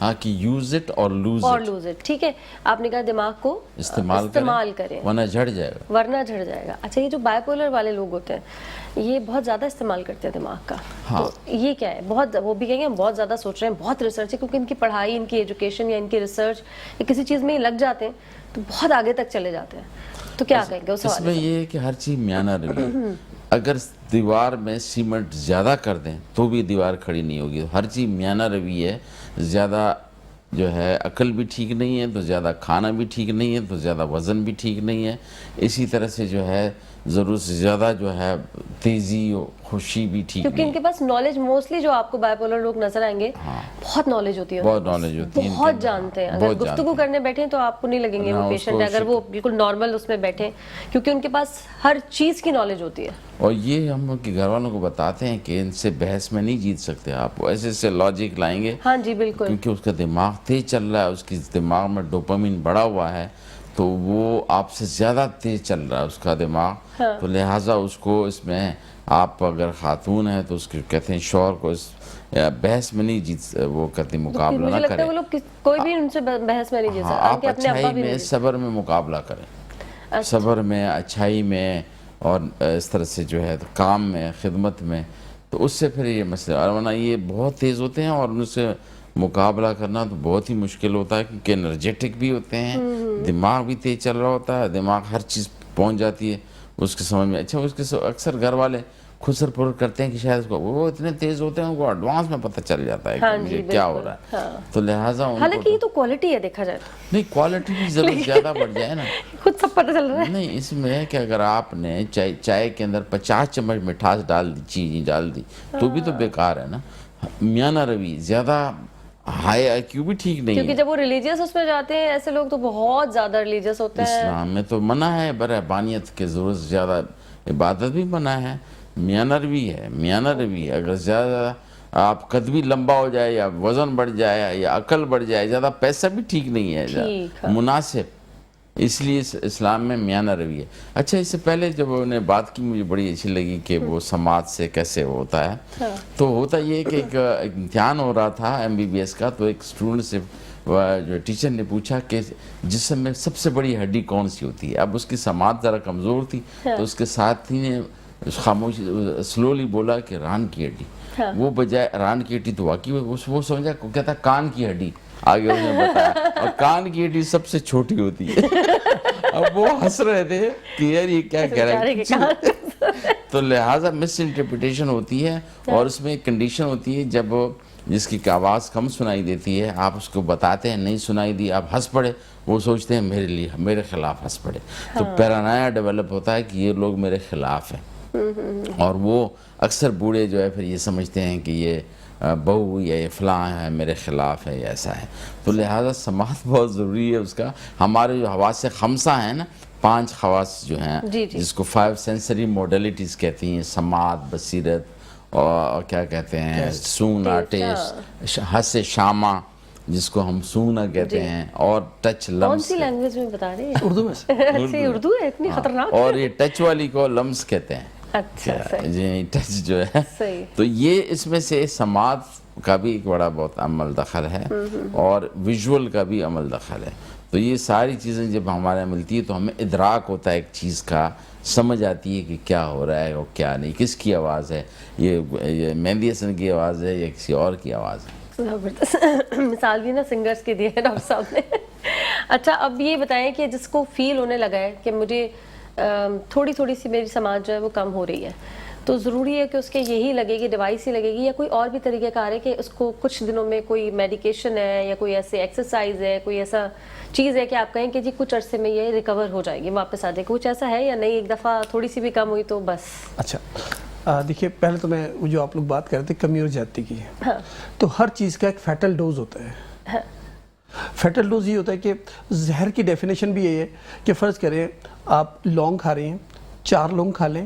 ہاں کہ یوز اٹ اور لوز اٹ. ٹھیک ہے, آپ نے کہا دماغ کو استعمال کریں ورنہ جھڑ جائے گا. اچھا, یہ جو بائی پولر والے لوگ ہوتے ہیں یہ بہت زیادہ استعمال کرتے ہیں دماغ کا, تو یہ کیا ہے؟ بہت, وہ بھی کہیں گے ہم بہت زیادہ سوچ رہے ہیں, بہت ریسرچ ہے, کیونکہ ان کی پڑھائی, ان کی ایجوکیشن یا ان کی ریسرچ یا کسی چیز میں لگ جاتے ہیں تو بہت آگے تک چلے جاتے ہیں. تو کیا کہیں گے اس اس میں؟ یہ ہے کہ ہر چیز میانہ روی. اگر دیوار میں سیمنٹ زیادہ کر دیں تو بھی دیوار کھڑی نہیں ہوگی. ہر چیز میانہ روی ہے. زیادہ جو ہے عقل بھی ٹھیک نہیں ہے تو زیادہ کھانا بھی ٹھیک نہیں ہے تو زیادہ وزن بھی ٹھیک نہیں ہے. اسی طرح سے جو ہے ضرورت سے زیادہ جو ہے تیزی اور خوشی بھی ٹھیک نہیں, کیونکہ ان کے پاس نالج موسٹلی جو آپ کو بائی پولر لوگ نظر آئیں گے بہت نالج ہوتی ہے بہت knowledge ہوتی ہے بہت جانتے ہیں. اگر گفتگو کرنے بیٹھیں تو آپ کو نہیں لگیں گے وہ پیشنٹ ہے, اگر وہ بالکل نارمل اس میں بیٹھیں, کیونکہ ان کے پاس ہر چیز کی نالج ہوتی ہے. اور یہ ہم ان کے گھر والوں کو بتاتے ہیں کہ ان سے بحث میں نہیں جیت سکتے آپ, ایسے ایسے لاجک لائیں گے. ہاں جی بالکل, کیونکہ اس کا دماغ تیز چل رہا ہے, اس کی دماغ میں ڈوپامین بڑھا ہوا ہے, تو وہ آپ سے زیادہ تیز چل رہا ہے اس کا دماغ. تو لہٰذا اس کو اس میں, آپ اگر خاتون ہیں تو اس کے کہتے ہیں شوہر کو اس بحث میں نہیں جیت, وہ کہتے ہیں مقابلہ مجھے نہ لگتا ہے کریں. وہ لوگ کوئی بھی ان سے بحث میں نہیں جیت سکتا. آپ اچھائی میں صبر میں مقابلہ کریں, صبر میں, اچھائی میں, اور اس طرح سے جو ہے کام میں, خدمت میں, تو اس سے پھر یہ مسئلہ. اور ورنہ یہ بہت تیز ہوتے ہیں اور ان سے مقابلہ کرنا تو بہت ہی مشکل ہوتا ہے, کیونکہ انرجیٹک بھی ہوتے ہیں, دماغ بھی تیز چل رہا ہوتا ہے, دماغ ہر چیز پہنچ جاتی ہے اس کے سمجھ میں. اچھا, اس کے اکثر گھر والے خسر پھر کرتے ہیں کہ شاید اس کو, وہ اتنے تیز ہوتے ہیں ان کو ایڈوانس میں پتہ چل جاتا ہے کہ مجھے کیا ہو رہا ہے. تو لہٰذا حالانکہ یہ تو کوالٹی ہے دیکھا جائے تو. نہیں, کوالٹی بھی ضرور زیادہ بڑھ جائے نا, خود سب پتہ چل رہا ہے. نہیں, اس میں ہے کہ اگر آپ نے چائے کے اندر 50 چمچ مٹھاس ڈال دی, چینی ڈال دی, تو بھی تو بیکار ہے نا. میانہ روی زیادہ ہائی آئی کیو بھی ٹھیک نہیں ہے, کیونکہ جب وہ ریلیجیس اس میں جاتے ہیں ایسے لوگ تو بہت زیادہ ریلیجیس ہوتے ہیں. اسلام میں تو منع ہے برہبانیت کے ضرورت سے زیادہ عبادت بھی منع ہے. میانہ روی ہے, میانہ روی. اگر زیادہ آپ قد بھی لمبا ہو جائے یا وزن بڑھ جائے یا عقل بڑھ جائے, زیادہ پیسہ بھی ٹھیک نہیں ہے, مناسب. اس لیے اسلام میں میانہ روی ہے. اچھا, اس سے پہلے جب انہوں نے بات کی مجھے بڑی اچھی لگی کہ وہ سماج سے کیسے ہوتا ہے. تو ہوتا یہ کہ ایک امتحان ہو رہا تھا MBBS کا, تو ایک اسٹوڈنٹ سے جو ٹیچر نے پوچھا کہ جسم میں سب سے بڑی ہڈی کون سی ہوتی ہے. اب اس کی سماعت ذرا کمزور تھی, تو اس کے ساتھی نے خاموشی سلولی بولا کہ ران کی ہڈی. وہ بجائے ران کی ہڈی تو واقعی وہ سمجھا, کہتا کان کی ہڈی. آگے انہوں نے بتایا, اور کان کی ہڈی سب سے چھوٹی ہوتی ہے. اب وہ ہنس رہے تھے کہ یار یہ کیا کہہ رہے ہیں. تو لہٰذا مس انٹرپریٹیشن ہوتی ہے, اور اس میں ایک کنڈیشن ہوتی ہے جب جس کی آواز کم سنائی دیتی ہے, آپ اس کو بتاتے ہیں نہیں سنائی دی, آپ ہنس پڑے, وہ سوچتے ہیں میرے خلاف ہنس پڑے. تو پیرانایا ڈیولپ ہوتا ہے کہ یہ لوگ میرے خلاف ہیں. اور وہ اکثر بوڑھے جو ہے پھر یہ سمجھتے ہیں کہ یہ بہو یا یہ فلاں ہے میرے خلاف ہے, یا ایسا ہے. تو لہٰذا سماعت بہت ضروری ہے اس کا. ہمارے جو حواس خمسہ ہیں نا, 5 خواص جو ہیں, جس کو 5 سینسری موڈیلٹیز کہتی ہیں, سماعت, بصیرت, اور کیا کہتے ہیں, سونگنا, ٹیسٹ, حس شامہ جس کو ہم سونگنا کہتے ہیں, اور ٹچ لمس. کون سی لینگویج میں بتا رہے ہیں؟ اردو میں سے. اردو ہے اتنی خطرناک. اور یہ ٹچ والی کو لمس کہتے ہیں. اچھا, جی, ٹچ جو ہے. تو یہ اس میں سے سماعت کا بھی ایک بڑا بہت عمل دخل ہے, اور ویژول کا بھی عمل دخل ہے. تو یہ ساری چیزیں جب ہمارے ملتی ہے تو ہمیں ادراک ہوتا ہے ایک چیز کا, سمجھ آتی ہے کہ کیا ہو رہا ہے اور کیا نہیں, کس کی آواز ہے, یہ مہندی حسن کی آواز ہے یا کسی اور کی آواز ہے. مثال بھی نا سنگرز کی دی ہے ڈاکٹر صاحب نے. اچھا, اب یہ بتائیں کہ جس کو فیل ہونے لگا ہے کہ مجھے تھوڑی تھوڑی سی میری سماعت جو ہے وہ کم ہو رہی ہے, تو ضروری ہے کہ اس کے یہی لگے گی, ڈیوائس ہی لگے گی, یا کوئی اور بھی طریقہ کار ہے کہ اس کو کچھ دنوں میں کوئی میڈیکیشن ہے یا کوئی ایسے ایکسرسائز ہے, کوئی ایسا چیز ہے کہ آپ کہیں کہ جی کچھ عرصے میں یہ ریکور ہو جائے گی, واپس آ جائے گی, کچھ ایسا ہے یا نہیں, ایک دفعہ تھوڑی سی بھی کم ہوئی تو بس؟ اچھا, دیکھیے پہلے تو میں جو آپ لوگ بات کر رہے تھے کمی اور زیادتی کی, تو ہر چیز کا ایک فیٹل ڈوز ہوتا ہے. فیٹل ڈوز یہ ہوتا ہے کہ زہر کی ڈیفینیشن بھی یہی ہے کہ فرض کریں آپ لونگ کھا رہے ہیں, 4 لونگ کھا لیں,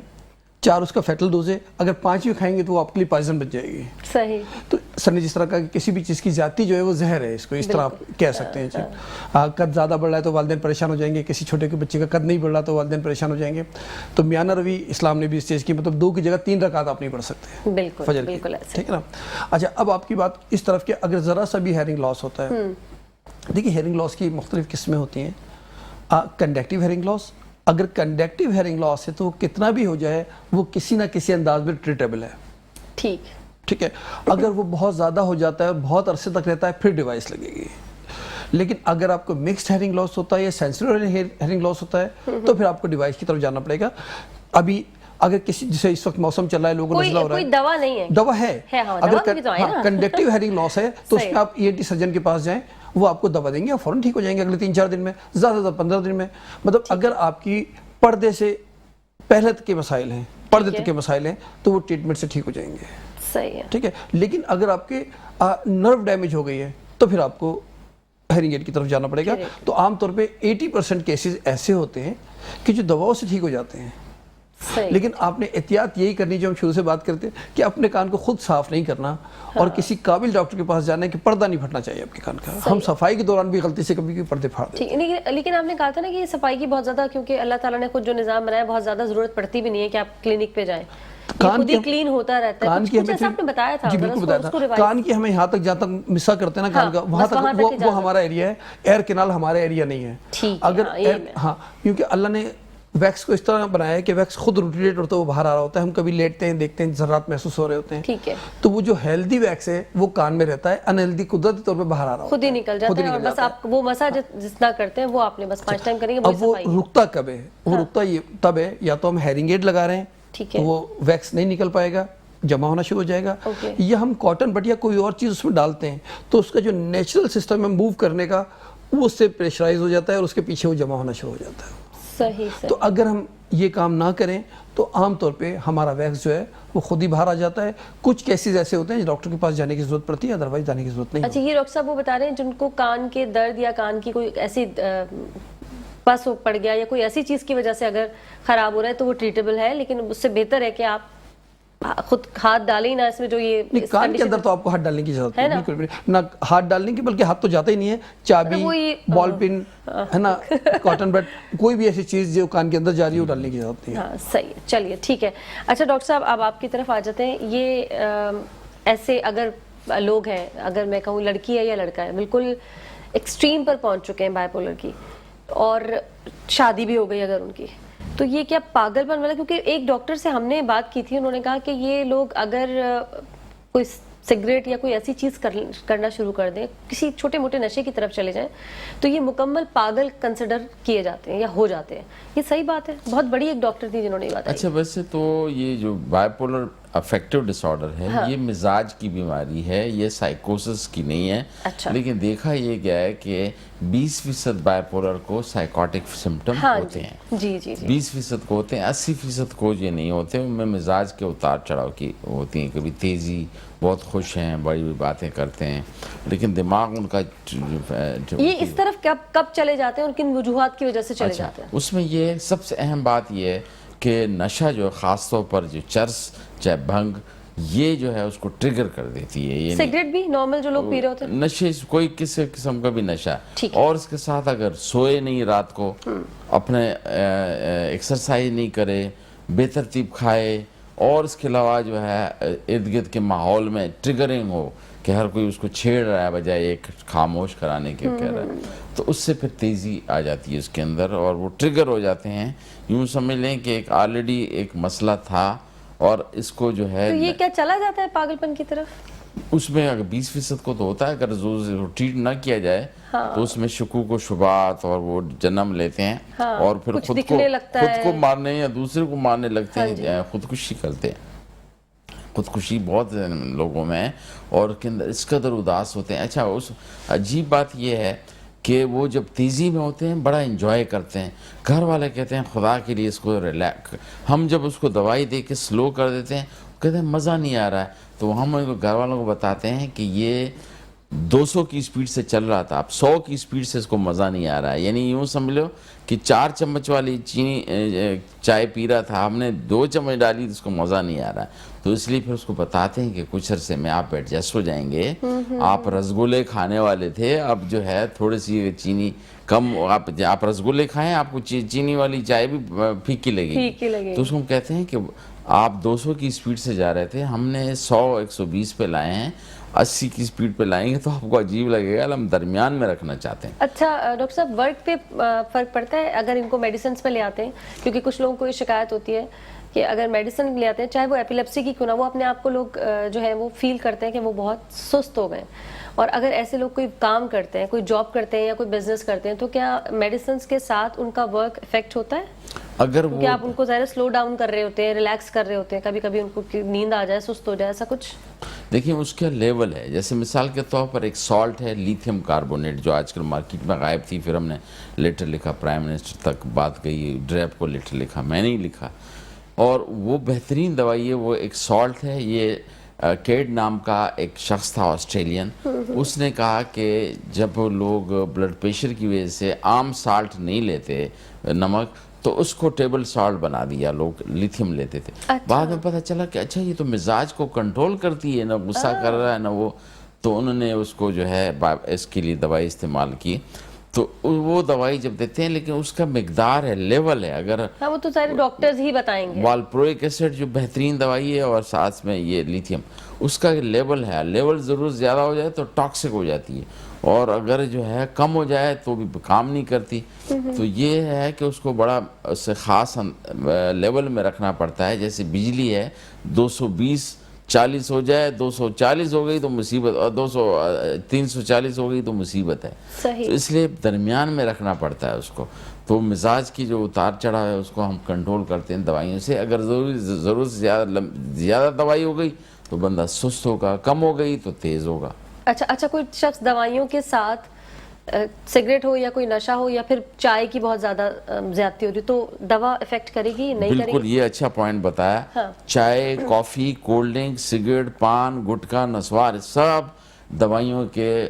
4 اس کا فیٹل ڈوز ہے, اگر 5 بھی کھائیں گے تو وہ آپ کے لیے پوائزن بن جائے گی. صحیح. تو سر نے جس طرح کا کسی بھی چیز کی زیادتی جو ہے وہ زہر ہے, اس کو اس طرح آپ کہہ سکتے ہیں. قد زیادہ بڑھ رہا ہے تو والدین پریشان ہو جائیں گے, کسی چھوٹے کے بچے کا قد نہیں بڑھ رہا تو والدین پریشان ہو جائیں گے. تو میانہ روی اسلام نے بھی اس چیز کی, مطلب 2 کی جگہ 3 رکعت آپ نہیں پڑھ سکتے بالکل بالکل, ٹھیک ہے نا. اچھا, اب آپ کی بات اس طرف کہ اگر ذرا سا بھی ہیئرنگ لاس ہوتا ہے, دیکھیے ہیئرنگ لاس کی مختلف قسمیں ہوتی ہیں. کنڈکٹیو ہیئرنگ لاس, اگر کنڈکٹیو ہیئرنگ لاس ہے تو وہ کتنا بھی ہو جائے وہ کسی نہ کسی انداز میں ٹریٹیبل ہے. ٹھیک ہے. اگر وہ بہت زیادہ ہو جاتا ہے, بہت عرصے تک رہتا ہے, پھر ڈیوائس لگے گی. لیکن اگر آپ کو مکسڈ ہیئرنگ لاس ہوتا ہے یا سینسری ہیئرنگ لاس ہوتا ہے تو پھر آپ کو ڈیوائس کی طرف جانا پڑے گا. ابھی اگر کسی, جیسے اس وقت موسم چل رہا ہے, لوگوں کو نزلہ ہو رہا ہے, کوئی دوا نہیں ہے, دوا ہے. اگر کنڈکٹیو ہیئرنگ لاس ہے تو اس میں آپ ENT سرجن کے پاس جائیں, وہ آپ کو دوا دیں گے اور فوراً ٹھیک ہو جائیں گے اگلے 3-4 دن میں, زیادہ سے زیادہ 15 دن میں. مطلب اگر آپ کی پردے سے پہلے تک کے مسائل ہیں, پردے تک کے مسائل ہیں, تو وہ ٹریٹمنٹ سے ٹھیک ہو جائیں گے. صحیح ہے. ٹھیک ہے. لیکن اگر آپ کے نرو ڈیمیج ہو گئی ہے تو پھر آپ کو ہیرنگ ایڈ کی طرف جانا پڑے گا. تو عام طور پہ 80% کیسز ایسے ہوتے ہیں کہ جو دواؤں سے ٹھیک ہو جاتے ہیں. لیکن آپ نے احتیاط یہی کرنی جو ہم شروع سے بات کرتے ہیں کہ اپنے کان کو خود صاف نہیں کرنا اور کسی قابل ڈاکٹر کے پاس جانا ہے کہ پردہ نہیں پھٹنا چاہیے آپ کے کان کا. ہم صفائی کے دوران بھی غلطی سے کبھی پردے پھاڑ دیتے ہیں. لیکن آپ نے کہا تھا نا کہ یہ صفائی کی بہت زیادہ, کیونکہ اللہ تعالیٰ نے خود جو نظام بنایا بہت زیادہ ضرورت پڑتی بھی نہیں ہے کہ آپ کلینک پہ جائیں, خود ہی کلین ہوتا رہتا ہے. کچھ ایسا آپ نے بتایا تھا. جی بالکل بتایا تھا. کان کی ہمیں یہاں تک جہاں تک مسا کرتے ہیں نا کان کا, وہاں تک وہ ہمارا ایریا ہے. ایئر کینال ہمارا ایریا نہیں ہے. اگر ہاں, کیونکہ اللہ نے ویکس کو اس طرح بنایا ہے کہ ویکس خود روٹیٹ ہوتا ہے, وہ باہر آ رہا ہوتا ہے. ہم کبھی لیٹتے ہیں, دیکھتے ہیں ذرات محسوس ہو رہے ہوتے ہیں. ٹھیک ہے. تو وہ جو ہیلدی ویکس ہے وہ کان میں رہتا ہے, ان ہیلدی قدرتی طور پہ باہر آ رہا ہوتا ہے, خود ہی نکل جاتا ہے. اور بس آپ وہ مسا جتنا کرتے ہیں وہ آپ نے بس 5 ٹائم کریں گے. اب وہ رکتا کب ہے؟ وہ رکتا یہ تب ہے یا تو ہم ہیرنگ ایڈ لگا رہے ہیں, تو وہ ویکس نہیں نکل پائے گا, جمع ہونا شروع ہو جائے گا, یا ہم کاٹن بٹ یا کوئی اور چیز اس میں ڈالتے ہیں تو اس کا جو نیچرل سسٹم ہے موو کرنے کا وہ اس سے پریشرائز ہو جاتا ہے اور اس کے پیچھے وہ جمع ہونا شروع ہو جاتا ہے. صحیح. تو اگر ہم یہ کام نہ کریں تو عام طور پہ ہمارا ویکس جو ہے وہ خود ہی باہر آ جاتا ہے. کچھ کیسز ایسے ہوتے ہیں ڈاکٹر کے پاس جانے کی ضرورت پڑتی ہے, ادروائز جانے کی ضرورت نہیں. اچھا, یہ ڈاکٹر صاحب وہ بتا رہے ہیں جن کو کان کے درد یا کان کی کوئی ایسی پس پڑ گیا یا کوئی ایسی چیز کی وجہ سے اگر خراب ہو رہا ہے تو وہ ٹریٹیبل ہے, لیکن اس سے بہتر ہے کہ آپ خود ہاتھ ڈالیں نہ اس میں جو یہ کان کے اندر تو آپ کو ہاتھ ڈالنے کی ضرورت ہے بالکل بھی نہ ہاتھ ڈالنے کی, بلکہ ہاتھ تو جاتا ہی نہیں ہے. چابی, بال پن ہے نا, کاٹن بٹ, کوئی بھی ایسی چیز جو کان کے اندر جا رہی ہے وہ ڈالنے کی ضرورت نہیں ہے. ہاں صحیح ہے. چلیے ٹھیک ہے. اچھا ڈاکٹر صاحب اب آپ کی طرف آ جاتے ہیں. یہ ایسے اگر لوگ ہیں, اگر میں کہوں لڑکی ہے یا لڑکا ہے, بالکل ایکسٹریم پر پہنچ چکے ہیں بائی پولر کی, اور شادی بھی ہو گئی اگر ان کی, تو یہ کیا پاگل پن والا؟ کیونکہ ایک ڈاکٹر سے ہم نے بات کی تھی, انہوں نے کہا کہ یہ لوگ اگر کوئی سگریٹ یا کوئی ایسی چیز کرنا شروع کر دیں, کسی چھوٹے موٹے نشے کی طرف چلے جائیں, تو یہ مکمل پاگل کنسیڈر کیے جاتے ہیں یا ہو جاتے ہیں. یہ صحیح بات ہے؟ بہت بڑی ایک ڈاکٹر تھی جنہوں نے یہ بات. اچھا, ویسے تو یہ جو bipolar affective disorder ہے یہ مزاج کی بیماری ہے, یہ سائیکوسس کی نہیں ہے. لیکن دیکھا یہ گیا ہے کہ 20% بائی پولر کو سائیکوٹک سمٹم ہوتے ہیں. جی جی 20% کو ہوتے ہیں, 80% کو یہ نہیں ہوتے. ان میں مزاج کے اتار چڑھاؤ کی ہوتی ہیں, کبھی تیزی, بہت خوش ہیں, بڑی بڑی باتیں کرتے ہیں, لیکن دماغ ان کا یہ اس طرف کب چلے جاتے ہیں اور کن وجوہات کی وجہ سے چلے جاتے ہیں؟ اس میں یہ سب سے اہم بات یہ ہے کہ نشہ جو خاص طور پر جو چرس چاہے بھنگ, یہ جو ہے اس کو ٹریگر کر دیتی ہے. یہ سگریٹ بھی نارمل جو لوگ پی رہے ہوتے ہیں, نشے کوئی کسی قسم کا بھی نشہ, اور اس کے ساتھ اگر سوئے نہیں رات کو, اپنے ایکسرسائز نہیں کرے, بے ترتیب کھائے, اور اس کے علاوہ جو ہے ارد گرد کے ماحول میں ٹریگرنگ ہو کہ ہر کوئی اس کو چھیڑ رہا ہے بجائے ایک خاموش کرانے کے کہہ رہا ہے, تو اس سے پھر تیزی آ جاتی ہے اس کے اندر, اور وہ ٹریگر ہو جاتے ہیں. یوں سمجھ لیں کہ ایک آلریڈی ایک مسئلہ تھا اور اس کو جو ہے, تو یہ کیا چلا جاتا ہے پاگل پن کی طرف؟ اس میں اگر 20% کو تو ہوتا ہے, اگر ٹریٹ نہ کیا جائے تو اس میں شکوک و شبہات اور وہ جنم لیتے ہیں, اور پھر خود کو مارنے یا دوسرے کو مارنے لگتے ہیں, خودکشی کرتے ہیں. خودکشی بہت لوگوں میں ہے اور کے اندر اس قدر اداس ہوتے ہیں. اچھا, اس عجیب بات یہ ہے کہ وہ جب تیزی میں ہوتے ہیں بڑا انجوائے کرتے ہیں. گھر والے کہتے ہیں خدا کے لیے اس کو ریلیکس, ہم جب اس کو دوائی دے کے سلو کر دیتے ہیں کہتے ہیں مزہ نہیں آ رہا ہے, تو ہم گھر والوں کو بتاتے ہیں کہ یہ 200 کی سپیڈ سے چل رہا تھا, اب 100 کی سپیڈ سے اس کو مزہ نہیں آ رہا ہے. یعنی یوں سمجھ لو کہ 4 چمچ والی چینی چائے پی رہا تھا, ہم نے 2 چمچ ڈالی تو اس کو مزہ نہیں آ رہا ہے. تو اس لیے پھر اس کو بتاتے ہیں کہ کچھ عرصے میں آپ ایڈجسٹ ہو جائیں گے, آپ رسگلے کھانے والے تھے, اب جو ہے تھوڑی سی چینی کم, آپ رسگلے کھائیں, آپ کو چینی والی چائے بھی پھیکی لگے گی. تو اس کو ہم کہتے ہیں کہ آپ 200 کی سپیڈ سے جا رہے تھے, ہم نے 100-120 پہ لائے ہیں, 80 کی سپیڈ پہ لائیں گے تو آپ کو عجیب لگے گا, ہم درمیان میں رکھنا چاہتے ہیں. اچھا ڈاکٹر صاحب, ورک پہ فرق پڑتا ہے اگر ان کو میڈیسنس پہ لے آتے ہیں؟ کیونکہ کچھ لوگوں کو یہ شکایت ہوتی ہے کہ اگر میڈیسن لے آتے ہیں, چاہے وہ ایپیلیپسی کی کیوں نہ, وہ اپنے آپ کو لوگ جو ہے وہ فیل کرتے ہیں کہ وہ بہت سست ہو گئے. اور اگر ایسے لوگ کوئی کام کرتے ہیں, کوئی جاب کرتے ہیں یا کوئی بزنس کرتے ہیں, تو کیا میڈیسنس کے ساتھ ان کا ورک افیکٹ ہوتا ہے؟ اگر وہ آپ ان کو ظاہر سلو ڈاؤن کر رہے ہوتے ہیں, ریلیکس کر رہے ہوتے ہیں, کبھی کبھی ان کو نیند آ جائے, سست ہو جائے, ایسا کچھ؟ دیکھیں اس کا لیول ہے. جیسے مثال کے طور پر ایک سالٹ ہے لیتھیم کاربونیٹ, جو آج کل مارکیٹ میں غائب تھی, پھر ہم نے لیٹر لکھا, پرائم منسٹر تک بات گئی, ڈریپ کو لیٹر لکھا, میں نہیں لکھا, اور وہ بہترین دوائی ہے. وہ ایک سالٹ ہے, یہ کیڈ نام کا ایک شخص تھا آسٹریلین، اس نے کہا کہ جب لوگ بلڈ پریشر کی وجہ سے عام سالٹ نہیں لیتے نمک، تو اس کو ٹیبل سالٹ بنا دیا، لوگ لیتھیم لیتے تھے۔ بعد میں پتہ چلا کہ اچھا یہ تو مزاج کو کنٹرول کرتی ہے، نہ غصہ کر رہا ہے نہ وہ، تو انہوں نے اس کو جو ہے اس کے لیے دوائی استعمال کی۔ تو وہ دوائی جب دیتے ہیں لیکن اس کا مقدار ہے، لیول ہے، اگر ہاں وہ تو سارے ڈاکٹرز ہی بتائیں گے۔ والپروئک ایسڈ جو بہترین دوائی ہے اور ساتھ میں یہ لیتھیم، اس کا لیول ہے، لیول ضرور زیادہ ہو جائے تو ٹاکسک ہو جاتی ہے، اور اگر جو ہے کم ہو جائے تو بھی کام نہیں کرتی۔ تو یہ ہے کہ اس کو بڑا اس سے خاص لیول میں رکھنا پڑتا ہے، جیسے بجلی ہے 220/40 ہو جائے، 240 ہو گئی تو مصیبت، اور 340 ہو گئی تو مصیبت ہے۔ صحیح۔ تو اس لیے درمیان میں رکھنا پڑتا ہے اس کو۔ تو مزاج کی جو اتار چڑھاؤ ہے اس کو ہم کنٹرول کرتے ہیں دوائیوں سے۔ اگر ضرورت سے زیادہ دوائی ہو گئی تو بندہ سست ہوگا، کم ہو گئی تو تیز ہوگا۔ اچھا کوئی شخص دوائیوں کے ساتھ سگریٹ ہو یا کوئی نشہ ہو یا پھر چائے کی بہت زیادہ زیادتی ہوتی تو دوا افیکٹ کرے گی نہیں کرے بالکل، گی؟ یہ اچھا پوائنٹ بتایا۔ چائے، کافی، کولڈ ڈرنک، سگریٹ، پان، گٹکا، نسوار، سب دوائیوں کے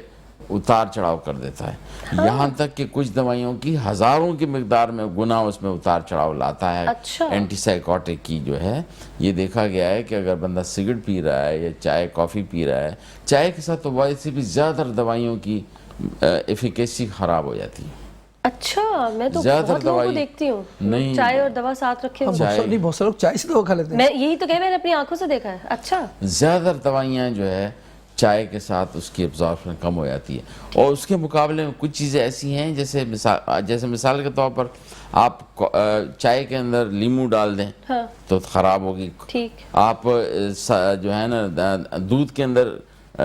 اتار چڑھاؤ کر دیتا ہے، یہاں تک کہ کچھ دوائیوں کی ہزاروں کی مقدار میں گنا اس میں اتار چڑھاؤ لاتا ہے۔ اینٹی سائیکوٹک کی جو ہے یہ دیکھا گیا ہے کہ اگر بندہ سگریٹ پی رہا ہے یا چائے کافی پی رہا ہے، چائے کے ساتھ تو ویسے بھی زیادہ تر دوائیوں کی ایفیکیسی خراب ہو جاتی ہے۔ اچھا، میں تو بہت لوگوں کو دیکھتی ہوں چائے اور دوا ساتھ رکھے ہوئے۔ بہت سے لوگ چائے سے دوا کھا لیتے ہیں۔ میں یہی تو میں نے اپنی آنکھوں سے دیکھا ہے۔ اچھا، زیادہ تر دوائیاں جو ہے چائے کے ساتھ اس کی ابزارپشن کم ہو جاتی ہے، اور اس کے مقابلے میں کچھ چیزیں ایسی ہیں جیسے مثال کے طور پر آپ چائے کے اندر لیمو ڈال دیں تو خراب ہوگی، ٹھیک، آپ جو ہے نا دودھ کے اندر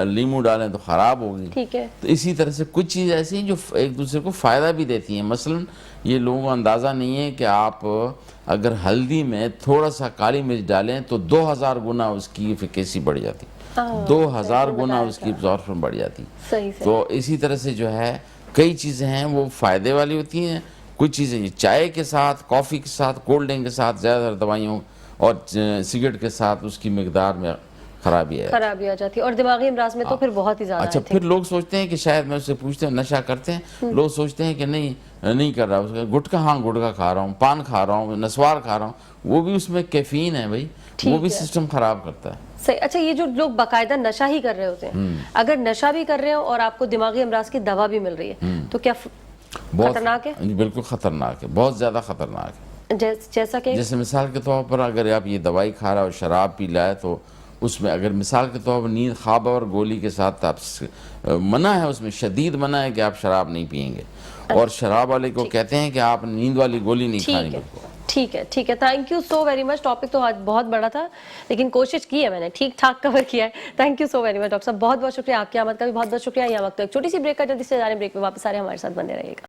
لیمو ڈالیں تو خراب ہوگی۔ ٹھیک ہے۔ تو اسی طرح سے کچھ چیزیں ایسی ہیں جو ایک دوسرے کو فائدہ بھی دیتی ہیں۔ مثلا یہ لوگوں کو اندازہ نہیں ہے کہ آپ اگر ہلدی میں تھوڑا سا کالی مرچ ڈالیں تو 2000 گنا اس کی ایفیکیسی بڑھ جاتی، 2000 گنا اس کی ابزارپشن بڑھ جاتی۔ تو اسی طرح سے جو ہے کئی چیزیں ہیں وہ فائدے والی ہوتی ہیں، کچھ چیزیں چائے کے ساتھ، کافی کے ساتھ، کولڈ ڈرنک کے ساتھ، زیادہ تر دوائیوں اور سگریٹ کے ساتھ اس کی مقدار میں خرابی آ جاتی ہے، اور دماغی امراض میں تو پھر بہت ہی زیادہ۔ اچھا، پھر لوگ سوچتے ہیں کہ شاید میں اس سے پوچھتے ہیں نشہ کرتے ہیں، لوگ سوچتے ہیں کہ نہیں کر رہا، گٹکا، ہاں گٹکا کھا رہا ہوں، پان کھا رہا ہوں، نسوار کھا رہا ہوں، وہ بھی اس میں کیفین ہے بھائی، وہ بھی سسٹم خراب کرتا ہے۔ صحیح۔ اچھا، یہ جو لوگ باقاعدہ نشہ ہی کر رہے ہوتے ہیں، اگر نشہ بھی کر رہے ہو اور آپ کو دماغی امراض کی دوا بھی مل رہی ہے تو کیا خطرناک ہے؟ بالکل خطرناک ہے، بہت زیادہ خطرناک ہے۔ جیسا کہ جیسے مثال کے طور پر اگر آپ یہ دوائی کھا رہا اور شراب پی رہا ہے تو اس میں اگر مثال کے طور پر نیند خواب اور گولی کے ساتھ آپ منع ہے، اس میں شدید منع ہے کہ آپ شراب نہیں پئیں گے، اور شراب والے کو کہتے ہیں کہ آپ نیند والی گولی نہیں کھانی بالکل۔ ٹھیک ہے، ٹھیک ہے، thank you so very much. Topic تو آج بہت بڑا تھا لیکن کوشش کی ہے میں نے، ٹھیک ٹھاک کور کیا ہے۔ Thank you so very much doctor صاحب، بہت بہت شکریہ، آپ کی آمد کا بھی بہت بہت شکریہ۔ یہاں وقت ایک چھوٹی سی بریک کا، جلدی سے جا رہے ہیں، بریک میں واپس آ رہے ہیں، ہمارے ساتھ بنے رہیے گا۔